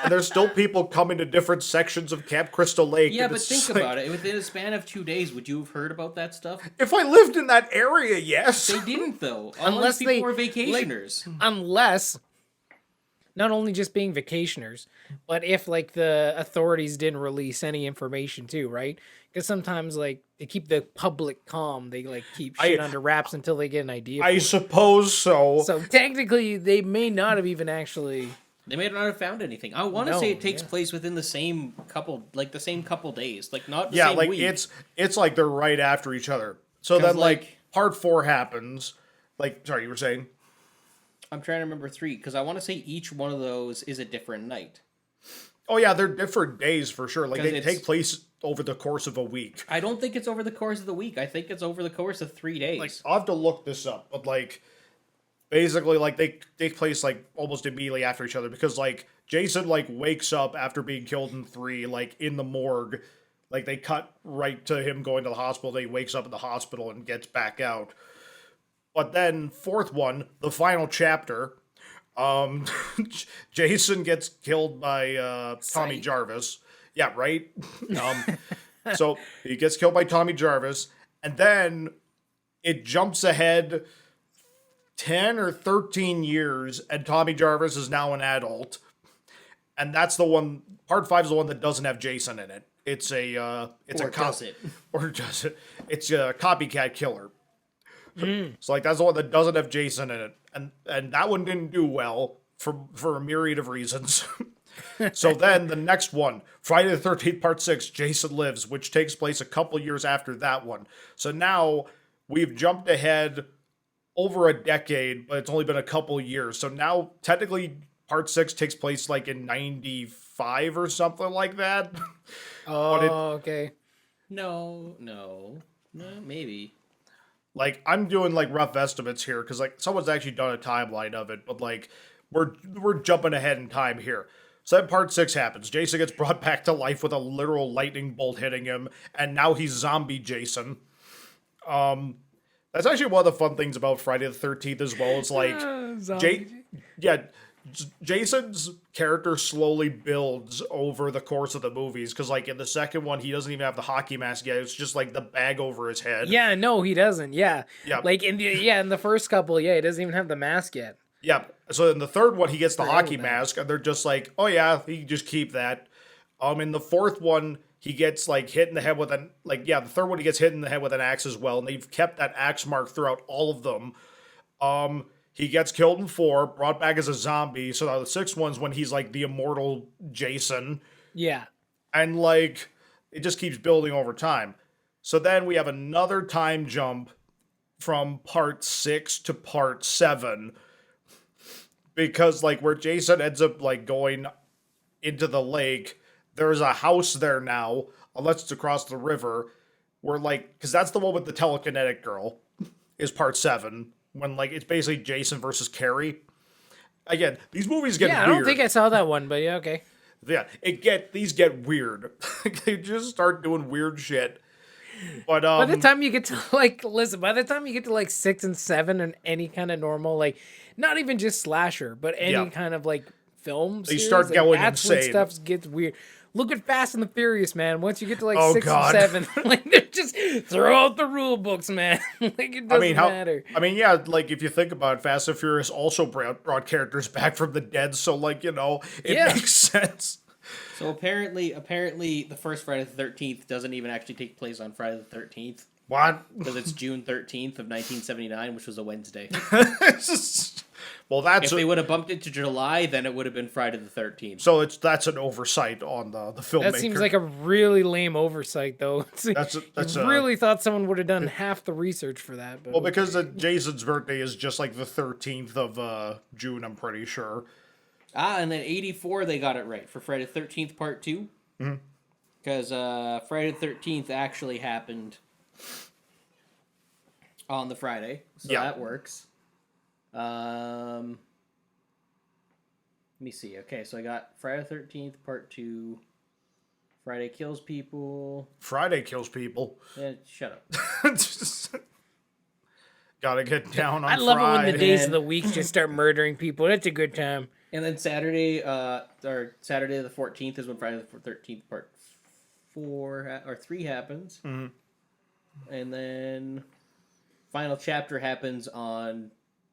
And there's still people coming to different sections of Camp Crystal Lake. Yeah, but think about it. Within a span of 2 days, would you have heard about that stuff? If I lived in that area, yes. They didn't, though. Unless people they were vacationers. Unless, not only just being vacationers, but if, like, the authorities didn't release any information, too, right? Because sometimes, like, to keep the public calm, they, like, keep shit under wraps until they get an idea. I suppose so. So, technically, they may not have even actually... They may not have found anything. I want to say it takes place within the same couple days, like not the same week. It's like they're right after each other. So then like part 4 happens. Like, sorry, you were saying? I'm trying to remember 3 because I want to say each one of those is a different night. Oh yeah, they're different days for sure. Like they take place over the course of a week. I don't think it's over the course of the week. I think it's over the course of 3 days. Like I'll have to look this up, but like. Basically, like, they take place, like, almost immediately after each other. Because, like, Jason, like, wakes up after being killed in 3, like, in the morgue. Like, they cut right to him going to the hospital. Then he wakes up in the hospital and gets back out. But then, fourth one, the final chapter, Jason gets killed by Tommy Jarvis. Yeah, right? So, he gets killed by Tommy Jarvis. And then, it jumps ahead... 10 or 13 years, and Tommy Jarvis is now an adult. And that's the one, part 5 is the one that doesn't have Jason in it. It's a copycat killer. So like, that's the one that doesn't have Jason in it. And that one didn't do well for a myriad of reasons. So then the next one, Friday the 13th, part 6, Jason Lives, which takes place a couple years after that one. So now we've jumped ahead over a decade, but it's only been a couple years. So now, technically, part 6 takes place, like, in 95 or something like that. Okay. No, maybe. Like, I'm doing, like, rough estimates here, because, like, someone's actually done a timeline of it, but, like, we're jumping ahead in time here. So then part 6 happens. Jason gets brought back to life with a literal lightning bolt hitting him, and now he's zombie Jason. That's actually one of the fun things about Friday the 13th as well. It's like, Jason's character slowly builds over the course of the movies. Because, like, in the second one, he doesn't even have the hockey mask yet. It's just, like, the bag over his head. Yeah, no, he doesn't. Yeah. Like, in the first couple, he doesn't even have the mask yet. Yeah. So in the third one, he gets the hockey mask. And they're just like, oh, yeah, he can just keep that. In the fourth one... He gets, like, hit in the head with the third one he gets hit in the head with an axe as well, and they've kept that axe mark throughout all of them. He gets killed in 4, brought back as a zombie, so now the 6th one's when he's, like, the immortal Jason. Yeah. And, like, it just keeps building over time. So then we have another time jump from part 6 to part 7, because, like, where Jason ends up, like, going into the lake... There's a house there now, unless it's across the river, where, like, because that's the one with the telekinetic girl, is part 7, when, like, it's basically Jason versus Carrie. Again, these movies get weird. I don't think I saw that one, but yeah, okay. Yeah, these get weird. They just start doing weird shit. But, by the time you get to, like, by the time you get to, like, 6 and 7 and any kind of normal, like, not even just slasher, but any kind of, like, film series, they start going that's insane. When stuff gets weird. Look at Fast and the Furious, man. Once you get to like 6 God. and 7, like they're just throw out the rule books, man. Like it doesn't matter. I mean, yeah, like if you think about it, Fast and Furious also brought characters back from the dead, so like, you know, it makes sense. So apparently, the first Friday the 13th doesn't even actually take place on Friday the 13th. What? Because it's June 13th of 1979, which was a Wednesday. Well, that's if they would have bumped it to July, then it would have been Friday the 13th. So that's an oversight on the filmmaker. That seems like a really lame oversight, though. Really thought someone would have done half the research for that. But well, because Jason's birthday is just like the 13th of June, I'm pretty sure. And then 84, they got it right for Friday the 13th Part 2. Because Friday the 13th actually happened on the Friday. So that works. Let me see. Okay, so I got Friday the 13th Part 2. Friday Kills People. Friday Kills People. Shut up. Gotta get down on I love Friday. it when the days of the week just start murdering people. That's a good time. And then Saturday the 14th is when Friday the 13th Part 4 or 3 happens. Mm-hmm. And then final chapter happens on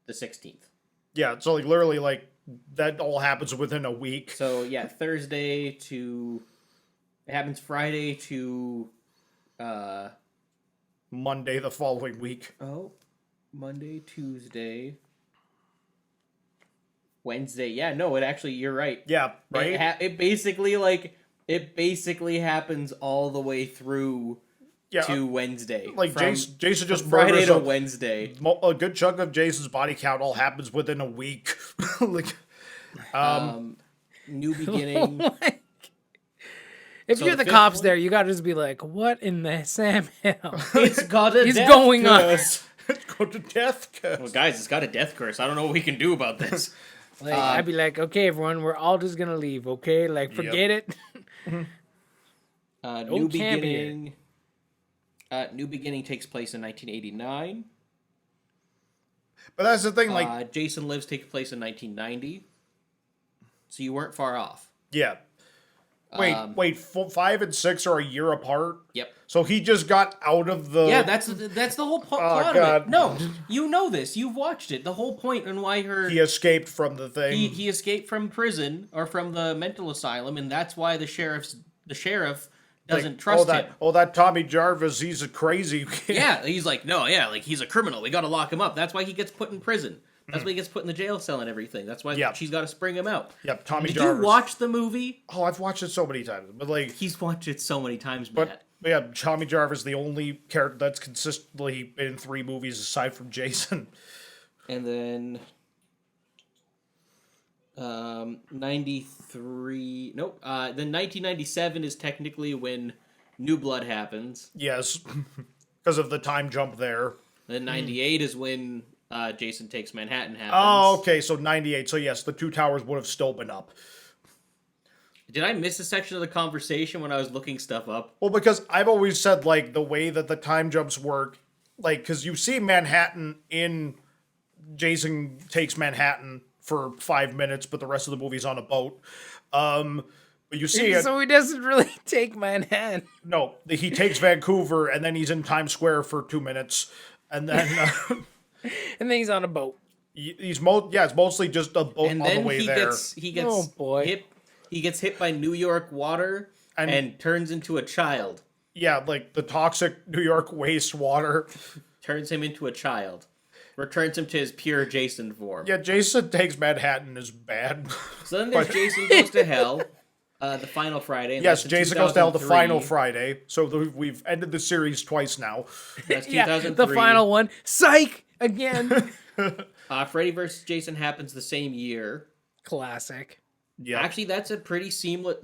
the 16th. Yeah, so like literally like that all happens within a week. So yeah, Thursday to it happens Friday to Monday the following week. Oh, Monday, Tuesday, Wednesday. Yeah, no, it actually you're right. Yeah, right. It basically happens all the way through to Wednesday. Like Jason just Friday to murders Wednesday. A good chunk of Jason's body count all happens within a week. Like, New Beginning. If you're the cops there, you gotta just be like, "What in the Sam hell? It's got a is death going curse. on?" It's got a death curse. Well, guys, it's got a death curse. I don't know what we can do about this. Like, I'd be like, "Okay, everyone, we're all just gonna leave. Okay, like forget it." New Beginning. New Beginning takes place in 1989. But that's the thing, like Jason Lives takes place in 1990. So you weren't far off. yeah. Wait, 5 and 6 are a year apart? Yep. So he just got out of the... Yeah, that's the whole plot of it. No, you know this. You've watched it. The whole point and why He escaped from the thing. He escaped from prison or from the mental asylum, and that's why the sheriff doesn't trust him. Oh, that Tommy Jarvis, he's a crazy kid. Yeah, he's like, no, yeah, like he's a criminal. We got to lock him up. That's why he gets put in prison. That's why he gets put in the jail cell and everything. That's why she's got to spring him out. Yep, Tommy Jarvis. Did you watch the movie? Oh, I've watched it so many times. But like he's watched it so many times, Matt. But yeah, Tommy Jarvis, the only character that's consistently been in 3 movies aside from Jason. And then 93. Nope. Then 1997 is technically when New Blood happens. Yes, because of the time jump there. Then 98 is when Jason Takes Manhattan happens. Oh, okay, so 98. So yes, the 2 towers would have still been up. Did I miss a section of the conversation when I was looking stuff up? Well, because I've always said, like, the way that the time jumps work, like, because you see Manhattan in Jason Takes Manhattan for 5 minutes, but the rest of the movie's on a boat. But you see it. So he doesn't really take Manhattan. No, he takes Vancouver, and then he's in Times Square for 2 minutes, and then... and then he's on a boat. It's mostly just a boat and on the way there. He gets He gets hit by New York water and turns into a child. Yeah, like the toxic New York wastewater. Turns him into a child. Returns him to his pure Jason form. Yeah, Jason Takes Manhattan is bad. So then there's Jason Goes to Hell, the final Friday. And yes, Jason Goes to Hell, the final Friday. So we've ended the series twice now. That's 2003. The final one. Psych! Again. Freddy vs. Jason happens the same year. Classic. Yeah. Actually, that's a pretty seamless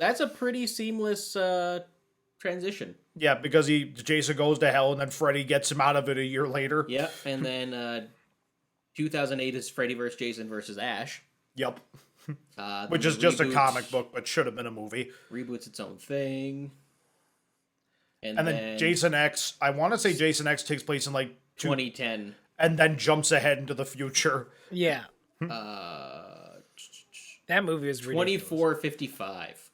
transition. Yeah, because Jason goes to hell and then Freddy gets him out of it a year later. Yep, and then 2008 is Freddy vs. Jason vs. Ash. Yep. Which is just a comic book, but should have been a movie. Reboots its own thing. And then Jason X, I want to say Jason X takes place in like 2010. And then jumps ahead into the future. Yeah. That movie was ridiculous. 2455.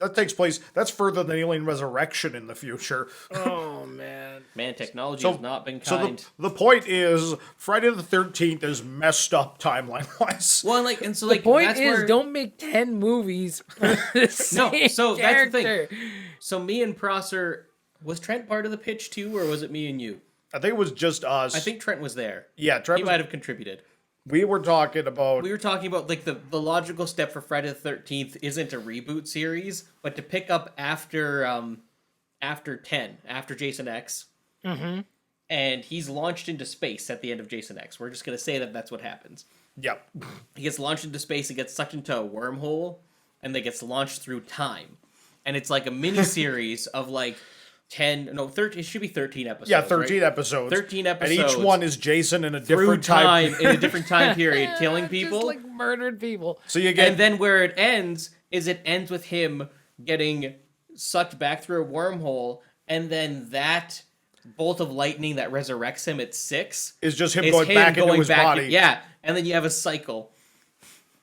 that takes place. That's further than Alien Resurrection in the future. Oh man. Man, technology has not been kind. So the point is, Friday the 13th is messed up timeline wise. Well, The point is, don't make 10 movies for the same so character. that's the thing. So me and Prosser, was Trent part of the pitch too, or was it me and you? I think it was just us. I think Trent was there. Yeah, Trent He might have contributed. We were talking about like the logical step for Friday the 13th isn't a reboot series, but to pick up after 10, after Jason X. Mm-hmm. And he's launched into space at the end of Jason X. We're just going to say that that's what happens. Yep. He gets launched into space, he gets sucked into a wormhole, and then gets launched through time. And it's like a mini-series of like 13, it should be 13 episodes. Yeah, 13 right? episodes. 13 episodes. And each one is Jason in a through different time. in a different time period, killing people. Just like murdered people. So you get... And then where it ends with him getting sucked back through a wormhole, and then that bolt of lightning that resurrects him at 6 is just him going back into his body. Yeah, and then you have a cycle.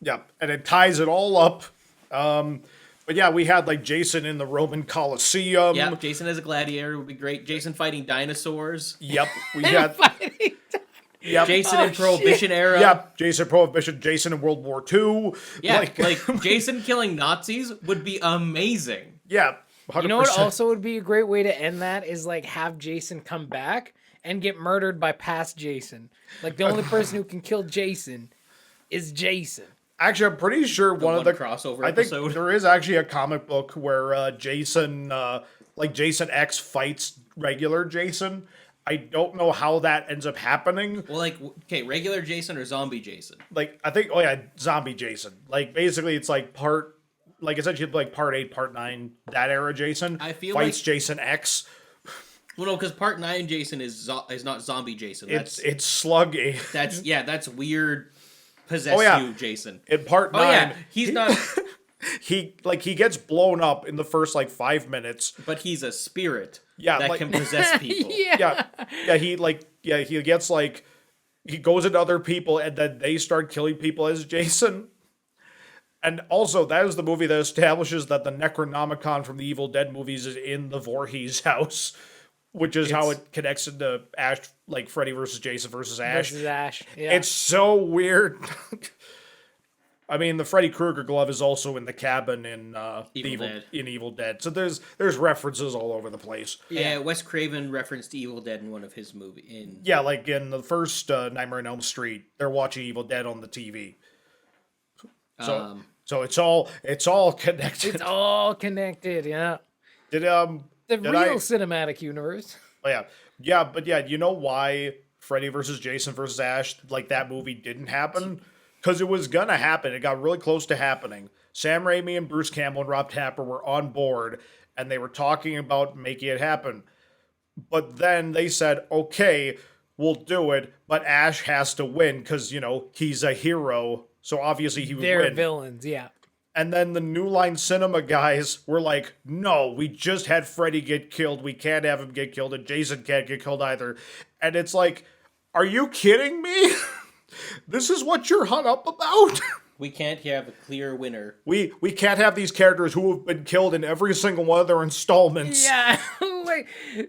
Yeah, and it ties it all up. But yeah, we had like Jason in the Roman Colosseum. Yeah, Jason as a gladiator would be great. Jason fighting dinosaurs. Yep, we had Jason in Prohibition era. Yep, Jason Prohibition, Jason in World War II. Yeah, like Jason killing Nazis would be amazing. Yeah, 100%. You know what also would be a great way to end that is like have Jason come back and get murdered by past Jason. Like the only person who can kill Jason is Jason. Actually, I'm pretty sure one of the crossover I think episode. there is actually a comic book where Jason, like Jason X fights regular Jason. I don't know how that ends up happening. Well, like, okay, regular Jason or zombie Jason? Like, I think, zombie Jason. Like, basically, it's like essentially like part 8, part 9, that era Jason. I feel fights like Jason X. Well, no, because part 9 Jason is not zombie Jason. It's Slug. That's weird. Possess you, Jason. In part 9, yeah, he's not. he gets blown up in the first like 5 minutes. But he's a spirit. Yeah, that like, can possess people. Yeah. He gets like he goes into other people and then they start killing people as Jason. And also, that is the movie that establishes that the Necronomicon from the Evil Dead movies is in the Voorhees house, which is how it connects into Ash, like Freddy versus Jason versus Ash. Yeah. It's so weird. I mean, the Freddy Krueger glove is also in the cabin in Evil Dead. So there's references all over the place. Yeah, Wes Craven referenced Evil Dead in one of his movies. Yeah, like in the first Nightmare on Elm Street, they're watching Evil Dead on the TV. So it's all connected. It's all connected, yeah. The real cinematic universe. Oh, yeah, but you know why Freddy versus Jason versus Ash, like that movie didn't happen? Because it was gonna happen. It got really close to happening. Sam Raimi and Bruce Campbell and Rob Tapper were on board, and they were talking about making it happen. But then they said, okay, we'll do it, but Ash has to win because, he's a hero, so obviously he would win. They're villains, yeah. And then the New Line Cinema guys were like, no, we just had Freddy get killed. We can't have him get killed, and Jason can't get killed either. And it's like, are you kidding me? This is what you're hung up about? We can't have a clear winner. We can't have these characters who have been killed in every single one of their installments. Yeah,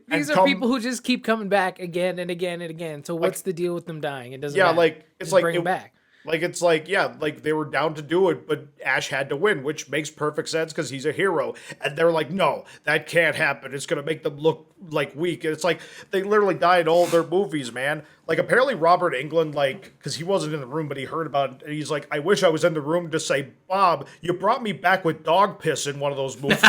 these are people who just keep coming back again and again and again. So what's the deal with them dying? It doesn't matter. It's just like bring them back. They were down to do it, but Ash had to win, which makes perfect sense because he's a hero. And they're like, no, that can't happen. It's going to make them look like weak. And it's like, they literally die in all their movies, man. Like, apparently Robert Englund, because he wasn't in the room, but he heard about it. And he's like, I wish I was in the room to say, Bob, you brought me back with dog piss in one of those movies.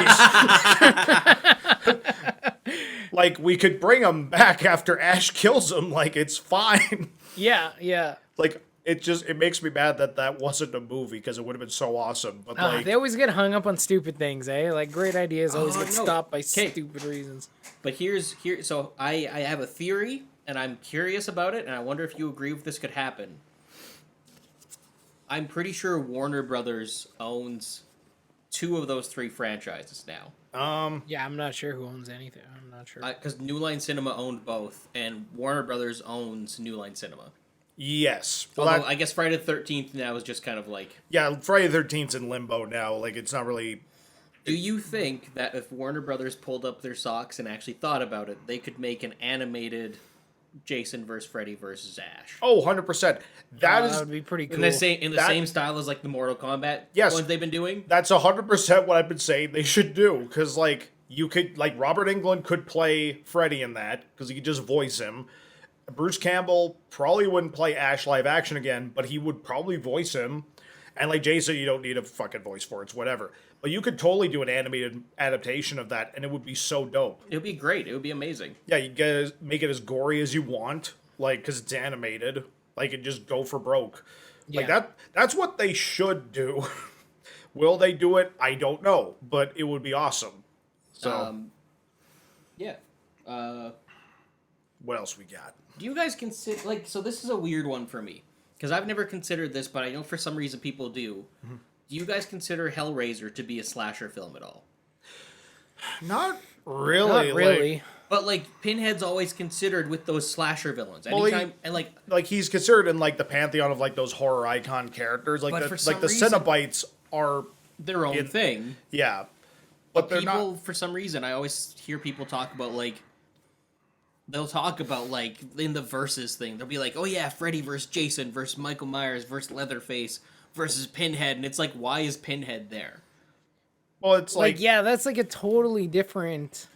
Like, we could bring him back after Ash kills him. Like, it's fine. Yeah. Like, it makes me mad that wasn't a movie because it would have been so awesome. But they always get hung up on stupid things, eh? Like great ideas always get stopped by stupid reasons. But so I have a theory and I'm curious about it and I wonder if you agree if this could happen. I'm pretty sure Warner Brothers owns 2 of those 3 franchises now. Yeah, I'm not sure who owns anything. I'm not sure. Because New Line Cinema owned both and Warner Brothers owns New Line Cinema. Yes. Well, although I guess Friday the 13th now is just kind of like... Yeah, Friday the 13th's in limbo now. Like, it's not really... Do you think that if Warner Brothers pulled up their socks and actually thought about it, they could make an animated Jason versus Freddy versus Ash? Oh, 100%. That would be pretty cool. In the same style as like the Mortal Kombat ones they've been doing? That's 100% what I've been saying they should do. Because, like, you could, like, Robert Englund could play Freddy in that, because he could just voice him. Bruce Campbell probably wouldn't play Ash live action again, but he would probably voice him. And like Jason, you don't need a fucking voice for it, it's whatever. But you could totally do an animated adaptation of that, and it would be so dope. It would be great. It would be amazing. Yeah, you make it as gory as you want, like, because it's animated. Like, and just go for broke. Yeah. Like, that's what they should do. Will they do it? I don't know, but it would be awesome. So, yeah. what else we got? Do you guys consider, like, so this is a weird one for me, because I've never considered this, but I know for some reason people do. Mm-hmm. Do you guys consider Hellraiser to be a slasher film at all? Not really. Not really. But, like, Pinhead's always considered with those slasher villains. Anytime, and, like, he's considered in, like, the pantheon of, like, those horror icon characters. Like, the Cenobites are their own thing. Yeah. But they're people, not... for some reason, I always hear people talk about, like, they'll talk about, like, in the versus thing, they'll be like, oh yeah, Freddy versus Jason versus Michael Myers versus Leatherface versus Pinhead, and it's like, why is Pinhead there? Well, it's like yeah, that's like a totally different...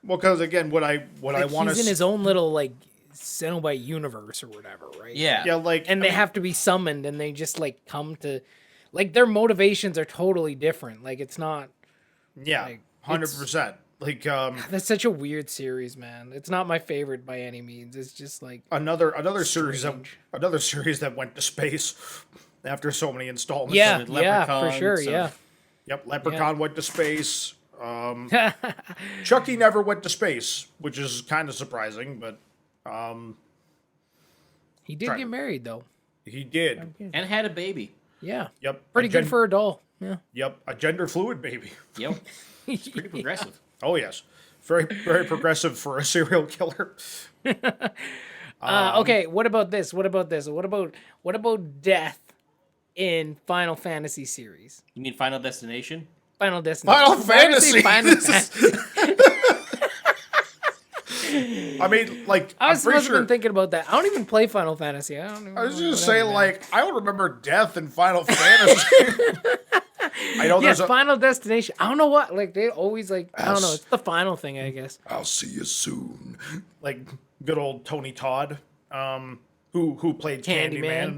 Well, because again, what I want to... He's in his own little, like, Cenobite universe or whatever, right? Yeah. Yeah, like... And they have to be summoned, and they just, like, come to... Like, their motivations are totally different. Like, it's not... Yeah, like, 100%. Like, that's such a weird series, man. It's not my favorite by any means. It's just like another series that went to space after so many installments. Yeah, for sure. Yeah. Yep, Leprechaun went to space. Chucky never went to space, which is kind of surprising, but he did get married though. He did, and had a baby. Yeah. Yep. Pretty good for a doll. Yeah. Yep, a gender fluid baby. Yep. It's pretty progressive. Oh yes, very very progressive for a serial killer. Okay, what about this? What about death in Final Fantasy series? You mean Final Destination? Final Destination. Final Fantasy. Final Fantasy. I mean, like, I must have been thinking about that. I don't even play Final Fantasy. I was just saying, like, I don't remember death in Final Fantasy. I know there's Final Destination. I don't know what. Like, they always, like, I don't know. It's the final thing, I guess. I'll see you soon. Like, good old Tony Todd, who played Candyman,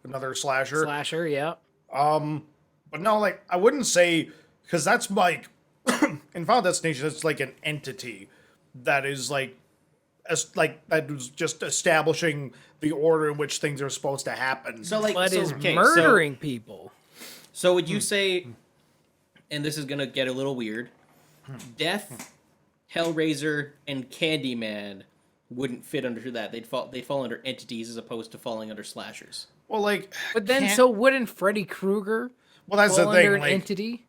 another slasher. Slasher, yeah. But no, like, I wouldn't say, because that's, like, in Final Destination, it's like an entity that is, like, that was just establishing the order in which things are supposed to happen. So, like, murdering people. So would you say, and this is going to get a little weird, Death, Hellraiser, and Candyman wouldn't fit under that. They'd fall under entities as opposed to falling under slashers. Well, like... But then, so wouldn't Freddy Krueger that's fall the thing, under an like, entity?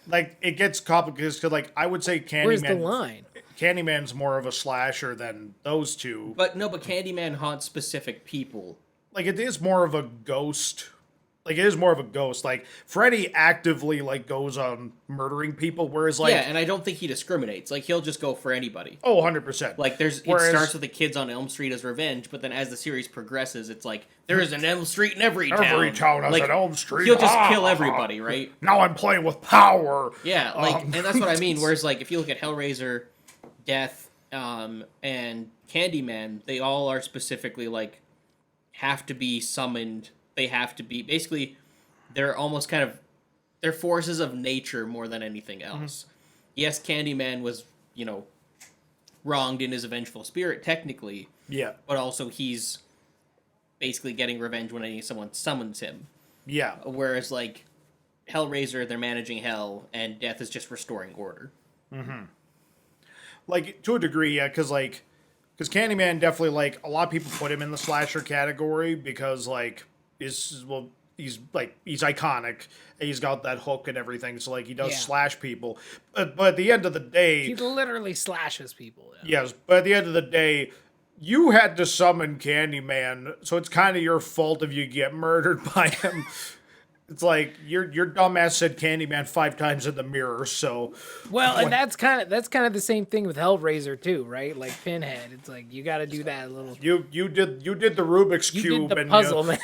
Like, it gets complicated, because, like, I would say Candyman... Where's the line? Candyman's more of a slasher than those two. But Candyman haunts specific people. Like, it is more of a ghost... Like, it is more of a ghost. Like, Freddy actively, like, goes on murdering people, whereas, like... Yeah, and I don't think he discriminates. Like, he'll just go for anybody. Oh, 100%. Like, it starts with the kids on Elm Street as revenge, but then as the series progresses, it's like, there is an Elm Street in every town. Every town has an Elm Street. He'll just kill everybody, right? Now I'm playing with power. Yeah, like, and that's what I mean. Whereas, like, if you look at Hellraiser, Death, and Candyman, they all are specifically, like, have to be summoned. They have to be, basically, they're almost kind of, they're forces of nature more than anything else. Mm-hmm. Yes, Candyman was, wronged in his vengeful spirit, technically. Yeah. But also he's basically getting revenge when someone summons him. Yeah. Whereas, like, Hellraiser, they're managing hell, and Death is just restoring order. Mm-hmm. Like, to a degree, yeah, because Candyman definitely, like, a lot of people put him in the slasher category because, like, he's iconic, and he's got that hook and everything, so, like, he does slash people. But at the end of the day... He literally slashes people. Yeah. Yes, but at the end of the day, you had to summon Candyman, so it's kind of your fault if you get murdered by him. It's like your dumbass said Candyman 5 times in the mirror, so Well, and that's kind of the same thing with Hellraiser too, right? Like Pinhead, it's like you got to do that a little. you did the Rubik's You cube did the and puzzle, man.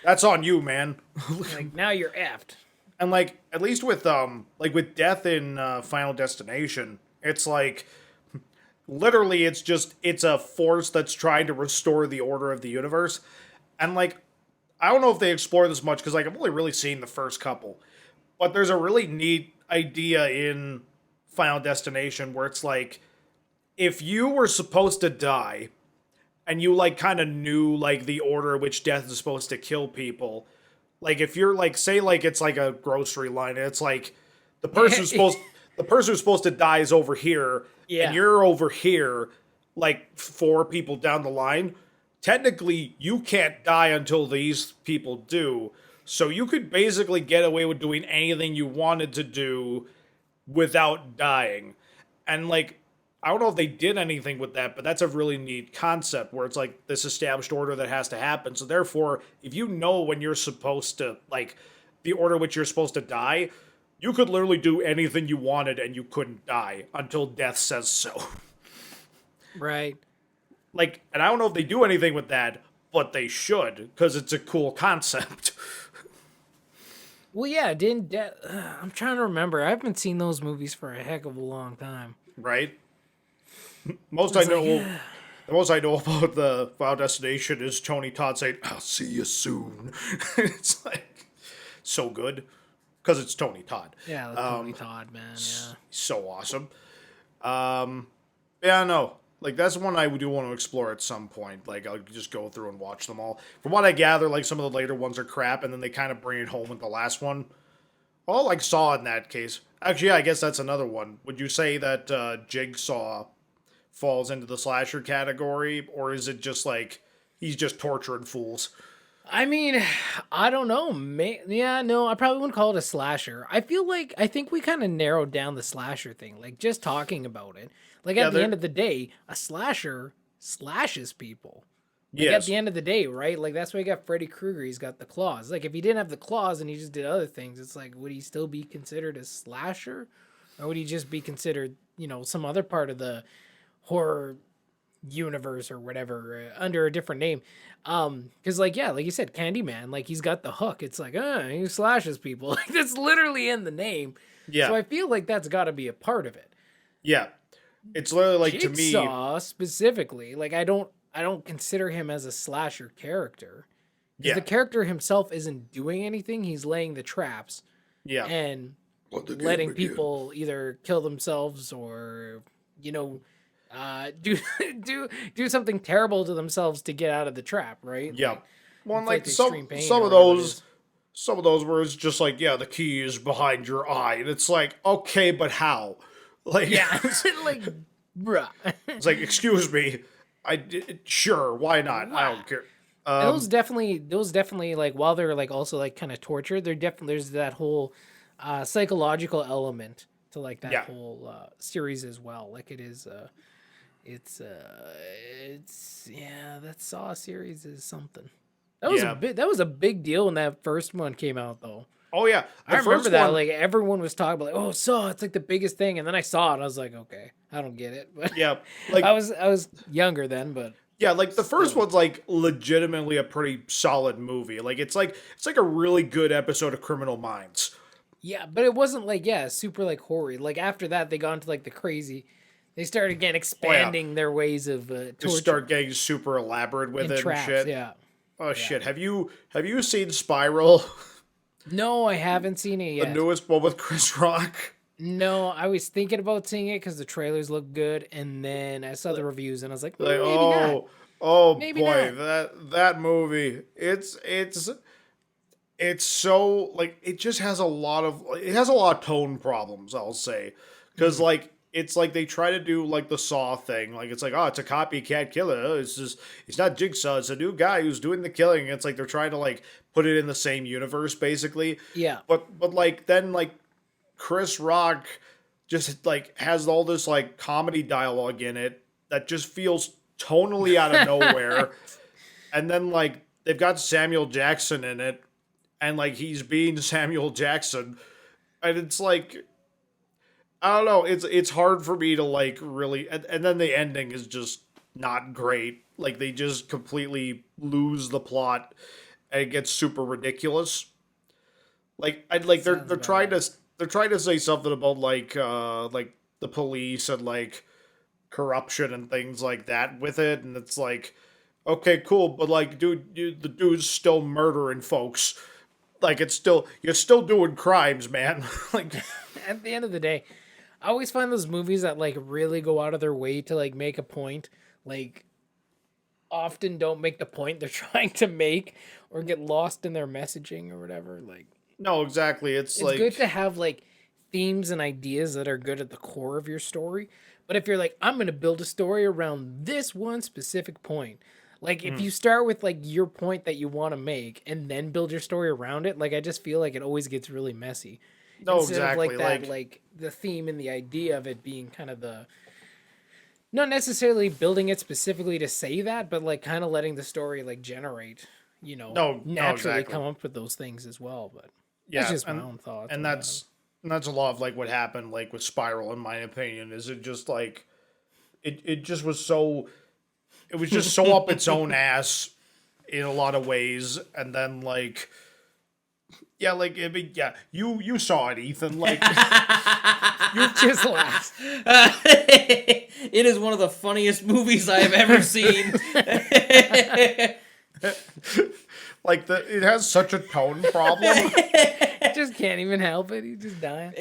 that's on you, man. Like now you're effed. And like at least with death in Final Destination, it's like literally it's a force that's trying to restore the order of the universe. And like I don't know if they explore this much because like I've only really seen the first couple. But there's a really neat idea in Final Destination where it's like if you were supposed to die and you like kind of knew like the order which death is supposed to kill people, like if you're like say like it's like a grocery line and it's like the person who's supposed to die is over here and you're over here like 4 people down the line, technically you can't die until these people do. So you could basically get away with doing anything you wanted to do without dying. And like I don't know if they did anything with that, but that's a really neat concept where it's like this established order that has to happen. So therefore, if you know when you're supposed to, like, the order which you're supposed to die, you could literally do anything you wanted and you couldn't die until death says so. Right. Like, and I don't know if they do anything with that, but they should, because it's a cool concept. Well, yeah, I'm trying to remember. I haven't seen those movies for a heck of a long time. Right? The most I know about the Final Destination is Tony Todd saying, "I'll see you soon." It's like so good because it's Tony Todd. Yeah, Tony Todd, man. Yeah, so awesome. Yeah, no, like that's one I do want to explore at some point. Like I'll just go through and watch them all. From what I gather, like some of the later ones are crap, and then they kind of bring it home with the last one. All like Saw in that case. Actually, yeah, I guess that's another one. Would you say that Jigsaw falls into the slasher category, or is it just like he's just torturing fools? I mean, I don't know. Yeah, no, I probably wouldn't call it a slasher. I think we kind of narrowed down the slasher thing, like just talking about it. Like at the end of the day, a slasher slashes people. Like at the end of the day, right? Like that's why you got Freddy Krueger. He's got the claws. Like if he didn't have the claws and he just did other things, it's like would he still be considered a slasher, or would he just be considered, some other part of the horror universe or whatever under a different name? Because like you said, Candyman, like he's got the hook. It's like he slashes people. Like that's literally in the name. Yeah. So I feel like that's got to be a part of it. Yeah, it's literally like Jigsaw, specifically. Like I don't consider him as a slasher character. Yeah. The character himself isn't doing anything. He's laying the traps. Yeah. And letting people either kill themselves or do something terrible to themselves to get out of the trap, right? Yeah. Well, like some of those where it's just like, the key is behind your eye, and it's like, okay, but how? Like, like, bruh. It's like, excuse me, sure, why not? Wow. I don't care. Those definitely like while they're like also like kind of tortured, there's that whole psychological element to like that whole series as well. Like it is that Saw series is something. That was a big deal when that first one came out though. Oh yeah, I remember that. Like everyone was talking about, like, Saw, it's like the biggest thing, and then I saw it, and I was like, okay, I don't get it. But yeah, like I was younger then, but yeah, like the first one's like legitimately a pretty solid movie. Like it's like a really good episode of Criminal Minds. Yeah, but it wasn't like super like horror. Like after that, they got into like the crazy. They started again expanding their ways of torture. They start getting super elaborate with it traps, and shit. Yeah. Oh shit! Have you seen Spiral? No, I haven't seen it yet. The newest one with Chris Rock? No, I was thinking about seeing it because the trailers look good, and then I saw the reviews, and I was like, maybe not. Oh maybe boy, not. that movie, it's so, like, it just has a lot of tone problems, I'll say. Because, like, it's like they try to do, like, the Saw thing. Like, it's like, it's a copycat killer. It's not Jigsaw. It's a new guy who's doing the killing. It's like they're trying to, like, put it in the same universe, basically. Yeah. But like, then, like, Chris Rock just, like, has all this, like, comedy dialogue in it that just feels tonally out of nowhere. And then, like, they've got Samuel Jackson in it. and like he's being Samuel Jackson, and it's like, I don't know, it's hard for me to like really, and then the ending is just not great. Like they just completely lose the plot, and it gets super ridiculous. Like I like they're trying to say something about like the police and like corruption and things like that with it, and it's like, okay, cool, but like, dude, the dude's still murdering folks. Like it's still, you're still doing crimes, man. Like At the end of the day, I always find those movies that like really go out of their way to like make a point, like often don't make the point they're trying to make or get lost in their messaging or whatever. Like no, exactly. It's like good to have like themes and ideas that are good at the core of your story. But if you're like, I'm going to build a story around this one specific point, like if you start with like your point that you want to make and then build your story around it, like I just feel like it always gets really messy. no, Instead exactly. of like that, like the theme and the idea of it being kind of the, not necessarily building it specifically to say that, but like kind of letting the story like generate, naturally exactly. come up with those things as well. But Yeah, that's just my own thoughts. and that's a lot of like what happened like with Spiral, in my opinion. Is it just like it just was so, it was just so up its own ass in a lot of ways, and then like, yeah, like I mean, yeah, you saw it, Ethan. Like You just laughed. It is one of the funniest movies I have ever seen. like it has such a tone problem, Just can't even help it. He's just dying.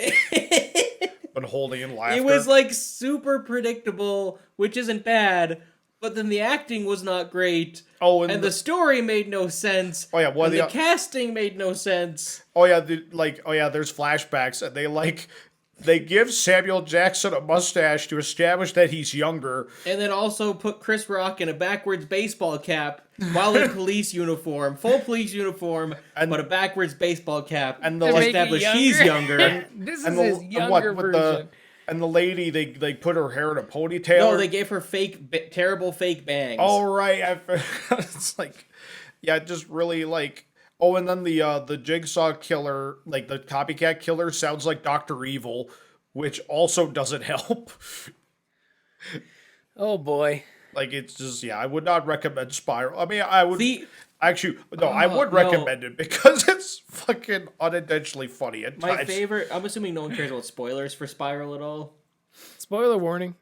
but holding in laughter. It was like super predictable, which isn't bad, but then the acting was not great. Oh, and the story made no sense. Oh, yeah, well, and the casting made no sense. oh yeah, there's flashbacks, and they give Samuel Jackson a mustache to establish that he's younger. And then also put Chris Rock in a backwards baseball cap while in police uniform, full police uniform, but a backwards baseball cap, and to establish he's younger. This is his younger version. And the lady, they put her hair in a ponytail. No, they gave her terrible fake bangs. Oh right, it's like, yeah, just really like. Oh, and then the Jigsaw killer, like the copycat killer, sounds like Dr. Evil, which also doesn't help. Oh boy. Like it's just, yeah, I would not recommend Spiral. I mean, I would actually no, I would recommend it because it's fucking unintentionally funny at times. My favorite. I'm assuming no one cares about spoilers for Spiral at all. Spoiler warning.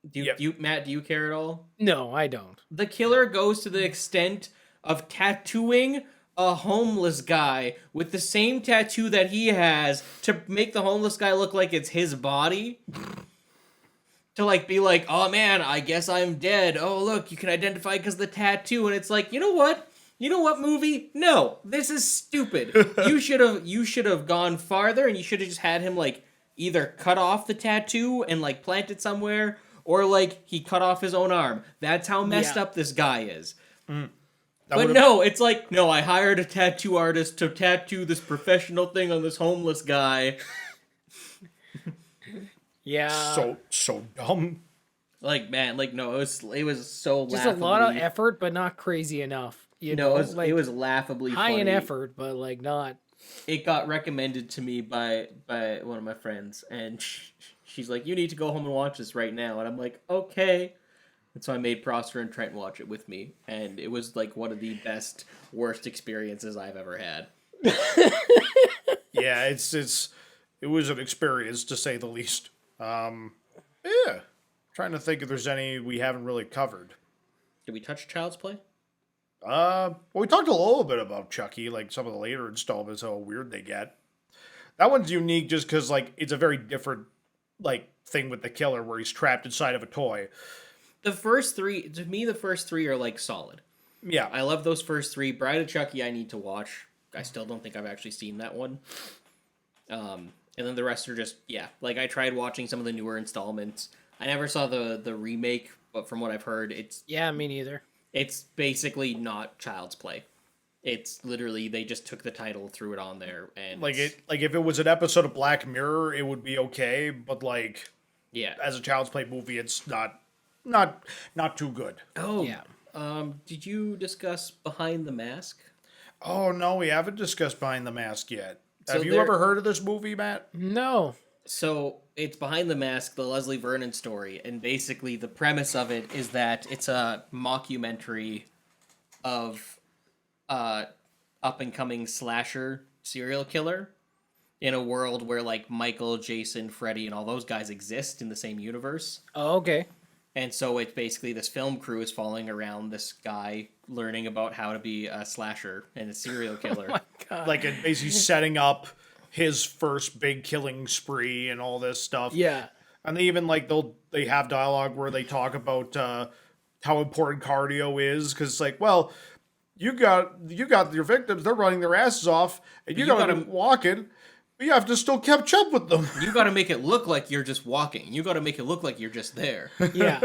Do you, Matt? Do you care at all? No, I don't. The killer goes to the extent of tattooing a homeless guy with the same tattoo that he has to make the homeless guy look like it's his body. To like be like, oh man, I guess I'm dead. Oh look, you can identify because of the tattoo, and it's like, you know what? You know what, movie? No, this is stupid. You should have gone farther, and you should have just had him like either cut off the tattoo and like plant it somewhere, or like he cut off his own arm. That's how messed up this guy is. But no, it's like, no, I hired a tattoo artist to tattoo this professional thing on this homeless guy. Yeah. So dumb. Like, man, like, no, it was so just a lot of effort, but not crazy enough. You know, it was laughably high funny. in effort, but like not. It got recommended to me by one of my friends, and she's like, you need to go home and watch this right now. And I'm like, okay. And so I made Prosper and Trent watch it with me, and it was like one of the best, worst experiences I've ever had. Yeah, it was an experience to say the least. Yeah. Trying to think if there's any we haven't really covered. Did we touch Child's Play? Well, we talked a little bit about Chucky, like some of the later installments, how weird they get. That one's unique just because, like, it's a very different, like, thing with the killer where he's trapped inside of a toy. The first three are, like, solid. Yeah. I love those first three. Bride of Chucky I need to watch. I still don't think I've actually seen that one. And then the rest are just, yeah. Like, I tried watching some of the newer installments. I never saw the remake, but from what I've heard, it's... Yeah, me neither. It's basically not Child's Play. It's literally, they just took the title, threw it on there, and... Like, if it was an episode of Black Mirror, it would be okay, but, like... Yeah. As a Child's Play movie, it's not too good. Oh. Yeah. Did you discuss Behind the Mask? Oh no, we haven't discussed Behind the Mask yet. So Have you ever heard of this movie, Matt? No. So it's Behind the Mask, the Leslie Vernon story, and basically the premise of it is that it's a mockumentary of up and coming slasher serial killer in a world where like Michael, Jason, Freddy, and all those guys exist in the same universe. Oh, okay. And so it's basically this film crew is following around this guy learning about how to be a slasher and a serial killer. Oh my God. Like it basically setting up his first big killing spree and all this stuff. Yeah. And they even like they have dialogue where they talk about how important cardio is, because like, well, you got your victims, they're running their asses off, and you gotta be walking, but you have to still catch up with them. You got to make it look like you're just walking. You got to make it look like you're just there. Yeah.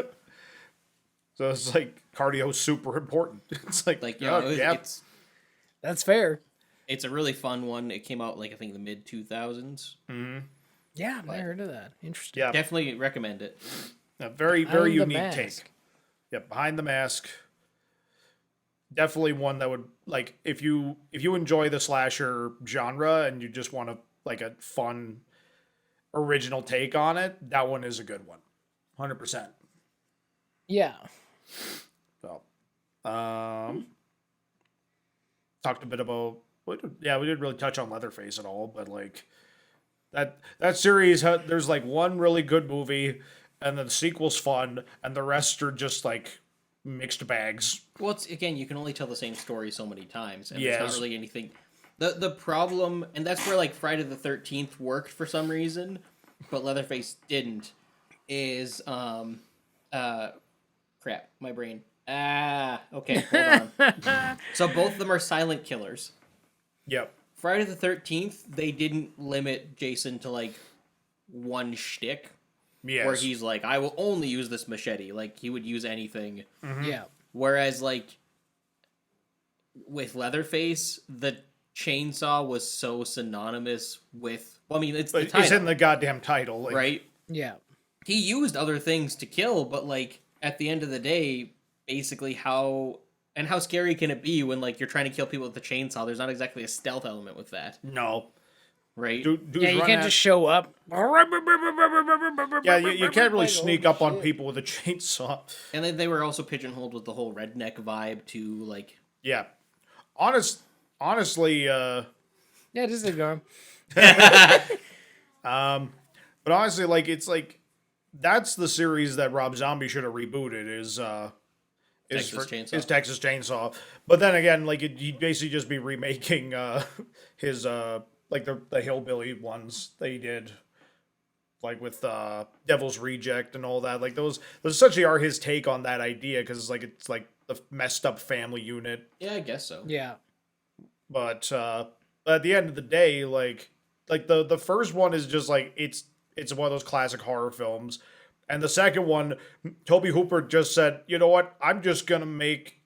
So it's like cardio's super important. It's like it's That's fair. it's a really fun one. It came out like I think the mid 2000s. Yeah, I've never heard of that. Interesting. yeah, Definitely recommend it. a very Behind the unique Mask. take. Yeah, Behind the Mask. Definitely one that would like if you enjoy the slasher genre and you just want to like a fun original take on it, that one is a good one. 100%. Yeah. So, talked a bit about we didn't really touch on Leatherface at all, but like that series there's like one really good movie and then the sequel's fun and the rest are just like mixed bags. Well, it's, again, you can only tell the same story so many times, and Yes. it's not really anything. The problem, and that's where like Friday the 13th worked for some reason, but Leatherface didn't. Is crap, my brain. Okay, hold on. So both of them are silent killers. Yep. Friday the 13th, they didn't limit Jason to like one shtick. Yes. Where he's like, I will only use this machete. Like, he would use anything. Yeah. Whereas, like, with Leatherface, the chainsaw was so synonymous with... Well, I mean, it's the title, It's in the goddamn title. Like, right? Yeah. He used other things to kill, but, like, at the end of the day, basically how scary can it be when, like, you're trying to kill people with the chainsaw? There's not exactly a stealth element with that, No. right? Yeah, you can't just show up. Yeah, you can't really sneak up on people with a chainsaw. And then they were also pigeonholed with the whole redneck vibe, too, like... Yeah. Honestly, Yeah, just ignore him. but honestly, like, it's like, that's the series that Rob Zombie should have rebooted is Texas Chainsaw. But then again, like, he'd basically just be remaking his, like, the Hillbilly ones that he did, like, with Devil's Reject and all that. Like, those essentially are his take on that idea, because it's like the messed up family unit. Yeah, I guess so. Yeah. But at the end of the day, like the first one is just like it's one of those classic horror films, and the second one, Tobe Hooper just said, you know what, I'm just gonna make.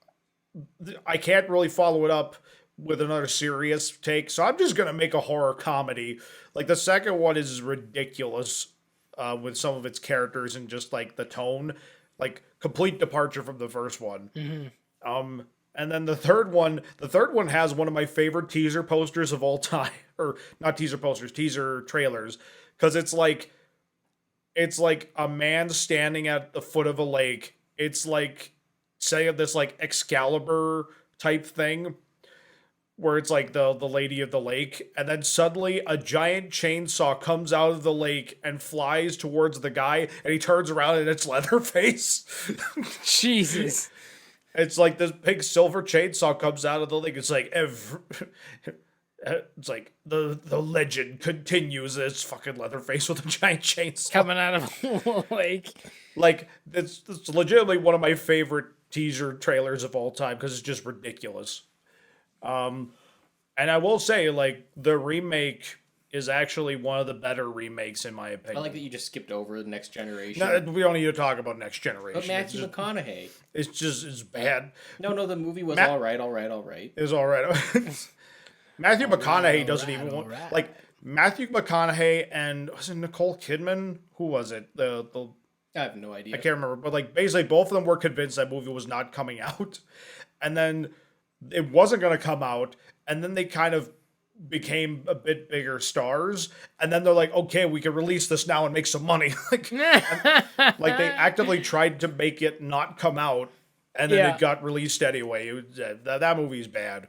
I can't really follow it up with another serious take, so I'm just gonna make a horror comedy. Like the second one is ridiculous, with some of its characters and just like the tone, like complete departure from the first one. Mm-hmm. And then the third one has one of my favorite teaser posters of all time, or not teaser posters, teaser trailers, because it's like a man standing at the foot of a lake. It's like, say, this like Excalibur type thing, where it's like the lady of the lake, and then suddenly a giant chainsaw comes out of the lake and flies towards the guy, and he turns around and it's Leatherface. Jesus. It's like this big silver chainsaw comes out of the lake. It's like it's like the legend continues. It's fucking Leatherface with a giant chainsaw Coming out of a lake. Like it's legitimately one of my favorite teaser trailers of all time because it's just ridiculous. And I will say, like, the remake is actually one of the better remakes in my opinion. I like that you just skipped over the Next Generation. No, we don't need to talk about Next Generation. But Matthew McConaughey. It's bad. No, the movie was all right. It was all right. Matthew McConaughey doesn't even want... Like, Matthew McConaughey and... Was it Nicole Kidman? Who was it? The I have no idea. I can't remember. But, like, basically both of them were convinced that movie was not coming out. And then it wasn't going to come out. and then they kind of became a bit bigger stars, and then they're like, okay, we can release this now and make some money. Like they actively tried to make it not come out, and then it got released anyway. It was, that movie's bad,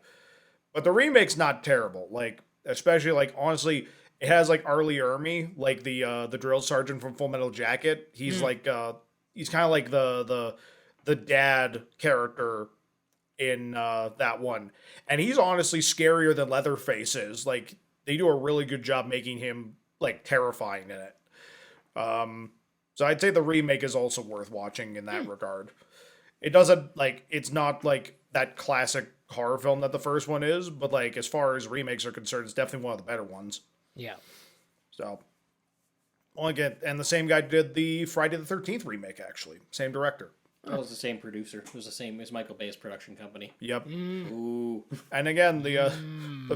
but the remake's not terrible. Like, especially, like, honestly, it has like Arlie Ermy, like the drill sergeant from Full Metal Jacket. He's like he's kind of like the dad character in that one, and he's honestly scarier than Leatherface is. Like, they do a really good job making him like terrifying in it. So I'd say the remake is also worth watching in that regard. It doesn't, like, it's not like that classic horror film that the first one is, but like as far as remakes are concerned, it's definitely one of the better ones. Yeah. So, well, again, and the same guy did the Friday the 13th remake, actually, same director. It was the same producer. It was Michael Bay's production company. Yep. Ooh. And again, the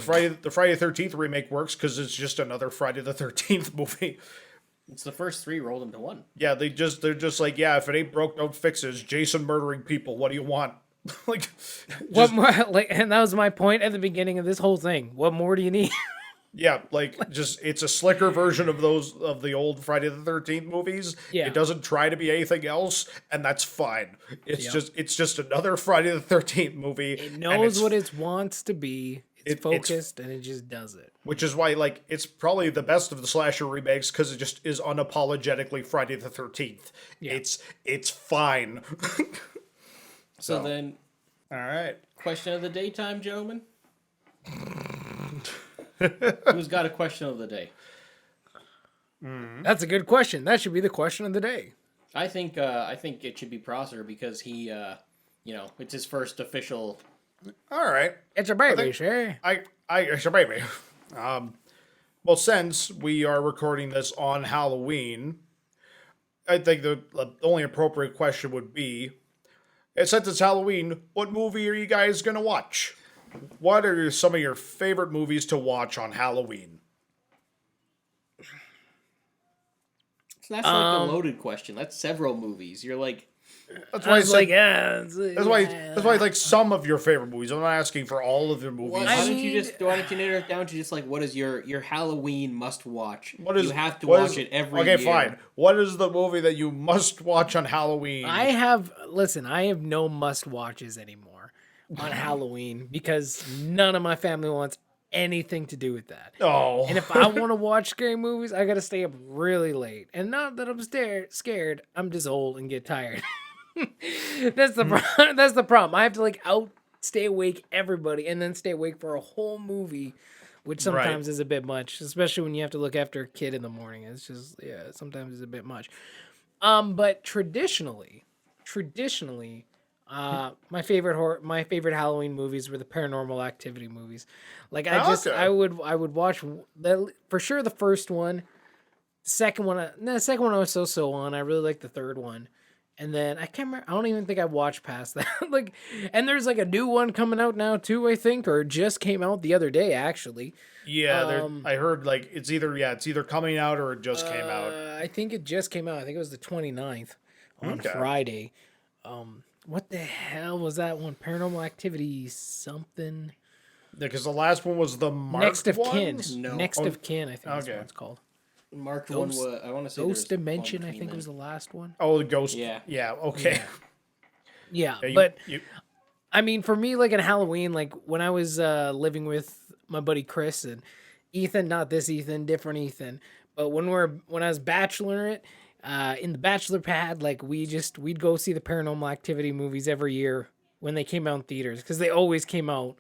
Friday the 13th remake works because it's just another Friday the 13th movie. It's the first three rolled into one. Yeah, they're just like, yeah, if it ain't broke, don't fix it. It's Jason murdering people. What do you want? Like, what more? Like, and that was my point at the beginning of this whole thing. What more do you need? Yeah, like, just, it's a slicker version of the old Friday the 13th movies. Yeah. It doesn't try to be anything else, and that's fine. It's just another Friday the 13th movie. It knows what it wants to be. It's focused, and it just does it. Which is why, like, it's probably the best of the slasher remakes, because it just is unapologetically Friday the 13th. Yeah. It's fine. So then, all right. Question of the day time, gentlemen. Who's got a question of the day? That's a good question. That should be the question of the day. I think it should be Prosser because he, it's his first official. All right, it's a baby, sure. It's a baby. Well, since we are recording this on Halloween, I think the only appropriate question would be, since it's Halloween, what movie are you guys gonna watch? What are some of your favorite movies to watch on Halloween? So that's like a loaded question. That's several movies. You're like, that's why that's why like some of your favorite movies. I'm not asking for all of your movies. Why don't you narrow it down to just like what is your Halloween must watch? You have to watch it every year. Okay, fine. What is the movie that you must watch on Halloween? I have no must watches anymore on Halloween because none of my family wants anything to do with that. Oh. And if I want to watch scary movies, I got to stay up really late. And not that I'm scared, I'm just old and get tired. That's the problem. I have to stay awake everybody and then stay awake for a whole movie, which sometimes is a bit much, especially when you have to look after a kid in the morning. It's just sometimes it's a bit much. But traditionally, my favorite Halloween movies were the Paranormal Activity movies. Like I would watch for sure the first one. The second one I was so on. I really liked the third one. And then I can't remember. I don't even think I watched past that. And there's a new one coming out now too, I think, or it just came out the other day actually. Yeah, I heard it's either coming out or it just came out. I think it just came out. I think it was the 29th on Friday. What the hell was that one? Paranormal Activity something. Yeah, because the last one was the marked Next of ones? Kin. No. Next of Kin, I think that's what it's called. Marked one was, I want to say Ghost Dimension, I think was the last one. Oh, the Ghost. Yeah. Yeah, okay. Yeah, but I mean, for me, in Halloween, when I was living with my buddy Chris and Ethan, not this Ethan, different Ethan, but when I was bacheloring in the bachelor pad, we'd go see the Paranormal Activity movies every year when they came out in theaters because they always came out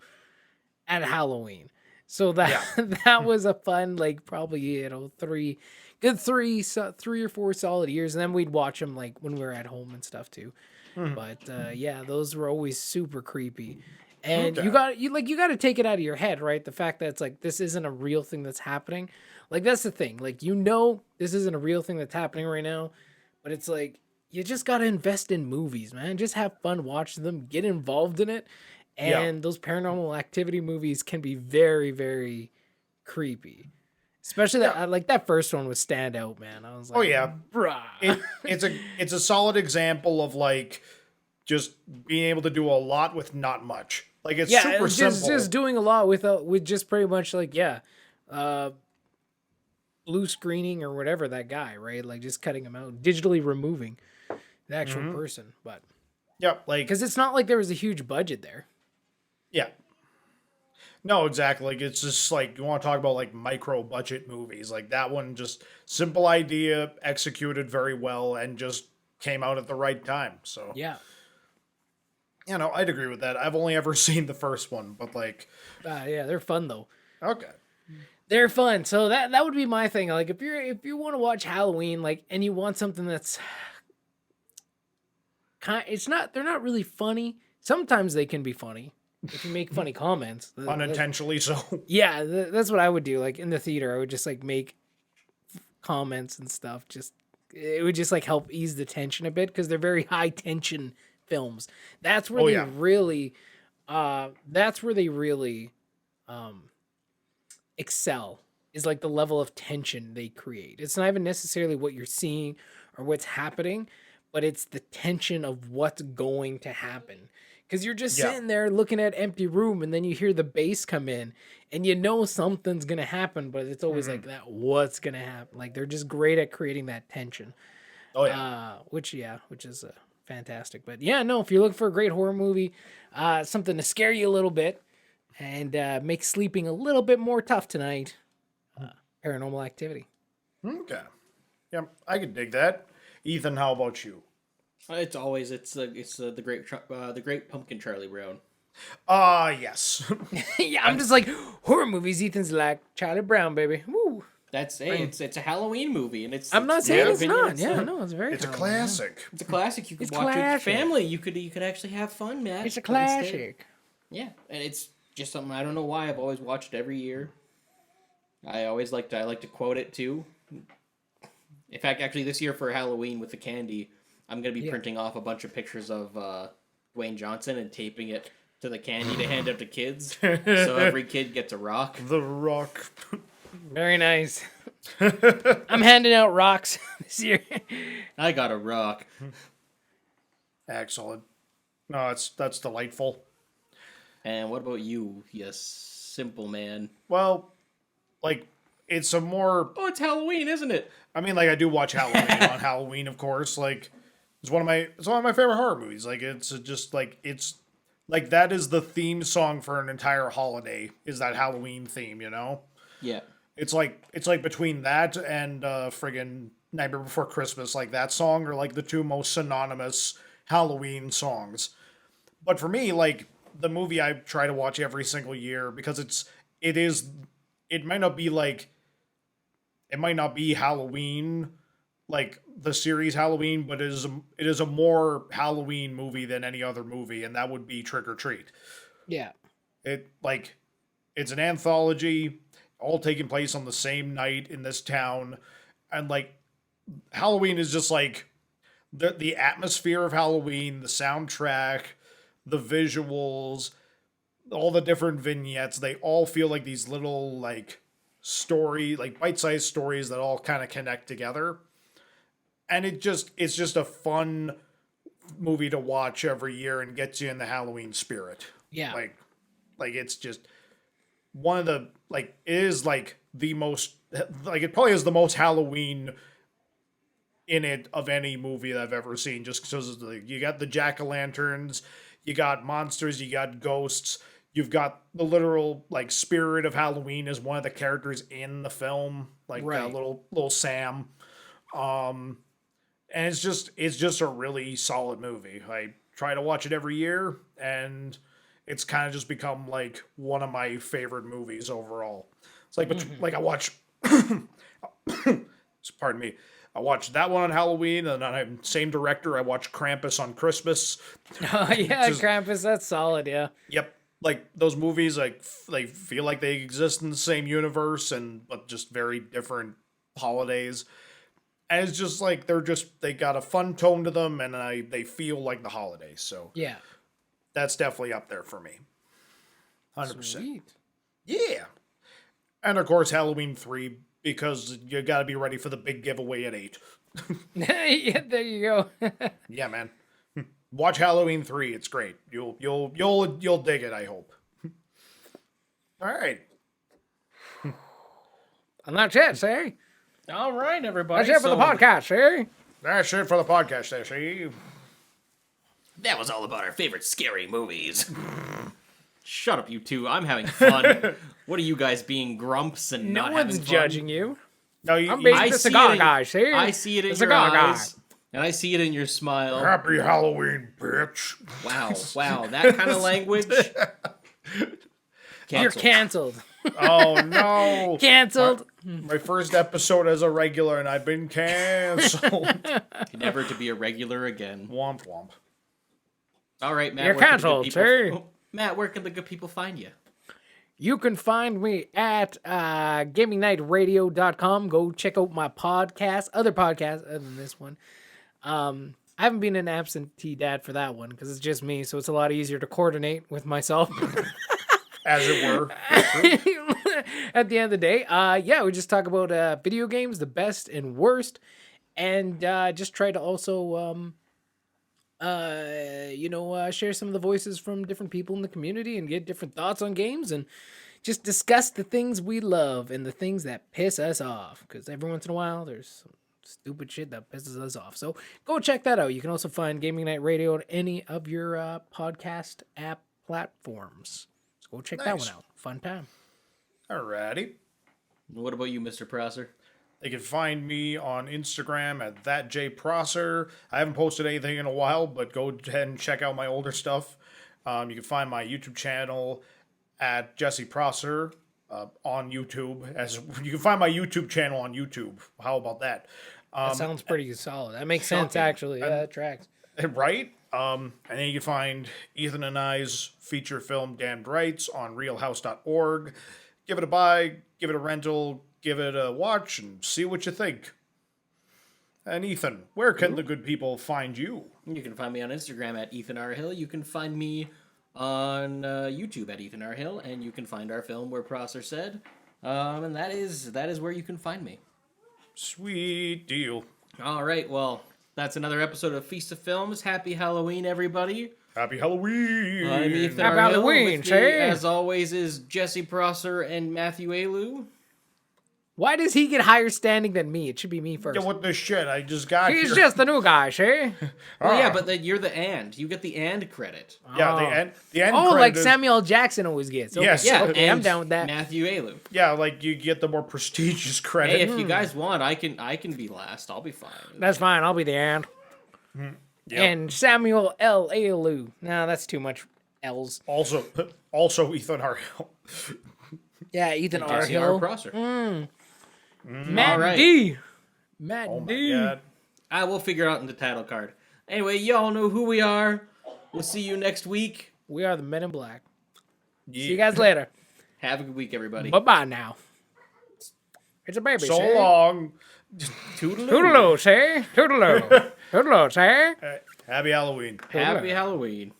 at Halloween. So that was a fun, probably 3 or 4 solid years, and then we'd watch them when we were at home and stuff too. But those were always super creepy. And you got to take it out of your head, right? The fact that it's this isn't a real thing that's happening. That's the thing. This isn't a real thing that's happening right now, but it's you just got to invest in movies, man. Just have fun watching them, get involved in it. And those Paranormal Activity movies can be very, very creepy. Especially that first one was standout, man. I was like, oh yeah, bruh. It's a solid example of just being able to do a lot with not much. Like it's super simple. Just doing a lot with just pretty much like blue screening or whatever that guy, right? Like just cutting him out, digitally removing the actual person. But like because it's not like there was a huge budget there. Yeah. No, exactly. Like it's just like you want to talk about like micro budget movies. Like that one, just simple idea, executed very well, and just came out at the right time. So yeah, I'd agree with that. I've only ever seen the first one, but like, yeah, they're fun though. Okay. They're fun. So that would be my thing. Like if you want to watch Halloween, like, and you want something that's they're not really funny. Sometimes they can be funny if you make funny comments. Unintentionally so. Yeah, that's what I would do. Like in the theater, I would just like make comments and stuff. It would just like help ease the tension a bit because they're very high tension films. That's where they really excel, is like the level of tension they create. It's not even necessarily what you're seeing or what's happening, but it's the tension of what's going to happen. Because you're just sitting there looking at empty room, and then you hear the bass come in, and you know something's gonna happen, but it's always like that. What's gonna happen? Like they're just great at creating that tension. Oh yeah. Which is fantastic. But yeah, no, if you're looking for a great horror movie, something to scare you a little bit and make sleeping a little bit more tough tonight, Paranormal Activity. Okay. Yeah, I could dig that. Ethan, how about you? It's the Great Pumpkin Charlie Brown. Yes. Yeah, I'm just like horror movies. Ethan's like Charlie Brown, baby. Woo. It's a Halloween movie, and I'm not saying it's not. Yeah, no, it's very. It's a classic. It's a classic. You could watch it with your family. You could actually have fun, man. It's a classic. Yeah, and it's just something I don't know why I've always watched it every year. I like to quote it too. In fact, actually, this year for Halloween with the candy, I'm gonna be printing off a bunch of pictures of Dwayne Johnson and taping it to the candy to hand out to kids, so every kid gets a rock. The Rock. Very nice. I'm handing out rocks this year. I got a rock. Excellent. No, that's delightful. And what about you, simple man? Well, like it's a more. Oh, it's Halloween, isn't it? I mean, like I do watch Halloween on Halloween, of course. Like it's one of my favorite horror movies. Like it's that is the theme song for an entire holiday. Is that Halloween theme? Yeah. It's like between that and friggin' Nightmare Before Christmas, like that song are like the two most synonymous Halloween songs. But for me, like the movie I try to watch every single year because it might not be Halloween, like the series Halloween, but it is a more Halloween movie than any other movie, and that would be Trick or Treat. Yeah. It's an anthology, all taking place on the same night in this town, and like Halloween is just like the atmosphere of Halloween, the soundtrack, the visuals, all the different vignettes, they all feel like these little like bite-sized stories that all kind of connect together. And it's just a fun movie to watch every year and gets you in the Halloween spirit. Yeah. Like it's just one of the it is like the most it probably is the most Halloween in it of any movie that I've ever seen, just because you got the jack-o'-lanterns, you got monsters, you got ghosts, you've got the literal like spirit of Halloween as one of the characters in the film, like little Sam. And it's just a really solid movie. I try to watch it every year, and it's kind of just become like one of my favorite movies overall. It's like like I watch pardon me. I watched that one on Halloween, and on same director, I watched Krampus on Christmas. Oh yeah, Krampus, that's solid, yeah. Yep. Like those movies, like they feel like they exist in the same universe, but just very different holidays. And it's just like they got a fun tone to them, and they feel like the holidays. So yeah, that's definitely up there for me. 100%. Sweet. Yeah. And of course, Halloween 3, because you got to be ready for the big giveaway at 8. Yeah, there you go. Yeah, man. Watch Halloween 3. It's great. You'll dig it, I hope. All right. And that's it, see? All right, everybody. That's it for the podcast, see? That's it for the podcast, there, see? That was all about our favorite scary movies. Shut up, you two. I'm having fun. What are you guys being grumps and No not one's having fun? judging you. No, I'm being I the see cigar it in- guy, see? I see it in The your cigar guy. eyes. And I see it in your smile. Happy Halloween, bitch. Wow. That kind of language. You're canceled. Oh, no. Canceled. My first episode as a regular, and I've been canceled. Never to be a regular again. Womp womp. All right, Matt. You're where can the canceled, good sir. people- Matt, where can the good people find you? You can find me at gamingnightradio.com. Go check out my podcast, other podcasts other than this one. I haven't been an absentee dad for that one because it's just me, so it's a lot easier to coordinate with myself. As it were. At the end of the day, we just talk about video games, the best and worst, and just try to also, share some of the voices from different people in the community and get different thoughts on games and just discuss the things we love and the things that piss us off. Because every once in a while, there's some stupid shit that pisses us off. So go check that out. You can also find Gaming Night Radio on any of your podcast app platforms. So go check that one out. Fun time. Alrighty. What about you, Mr. Prosser? They can find me on Instagram at thatjprosser. I haven't posted anything in a while, but go ahead and check out my older stuff. You can find my YouTube channel at Jesse Prosser on YouTube. As you can find my YouTube channel on YouTube. How about that? That sounds pretty solid. That makes sense, shocking. actually. Yeah, that tracks. Right? And then you can find Ethan and I's feature film Damned Rights on realhouse.org. Give it a buy, give it a rental, give it a watch, and see what you think. And Ethan, where can the good people find you? You can find me on Instagram at Ethan R. Hill. You can find me on YouTube at Ethan R. Hill, and you can find our film Where Prosser Said. And that is where you can find me. Sweet deal. All right, well, that's another episode of Feast of Films. Happy Halloween, everybody. Happy Halloween. I'm Ethan Happy R. Hill. Halloween, With me, say. as always, is Jesse Prosser and Matthew Ayalew. Why does he get higher standing than me? It should be me first. Yeah, what the shit? I just got He's here. just the new guy, see? Well, yeah, but you're the and. You get the and credit. Yeah, Oh. the end Oh, credit like is- Samuel Jackson always gets. Okay. Yes. Yeah, okay, I'm and down with that. Matthew Ayalew. Yeah, like you get the more prestigious credit. Hey, if you guys want, I can be last. I'll be fine. That's fine. I'll be the and. Yep. And Samuel L. Ayalew. No, that's too much L's. Also Ethan R. Hill. Yeah, Ethan R. Jesse R. Hill. Prosser. Matt All right. D. Matt Oh my D. god. I will figure out in the title card. Anyway, y'all know who we are. We'll see you next week. We are the Men in Black. Yeah. See you guys later. Have a good week, everybody. Bye-bye now. It's a baby, So see? long. Toodaloo. Toodaloo, see? Toodaloo. Toodaloo, see? Happy Halloween. Happy Halloween.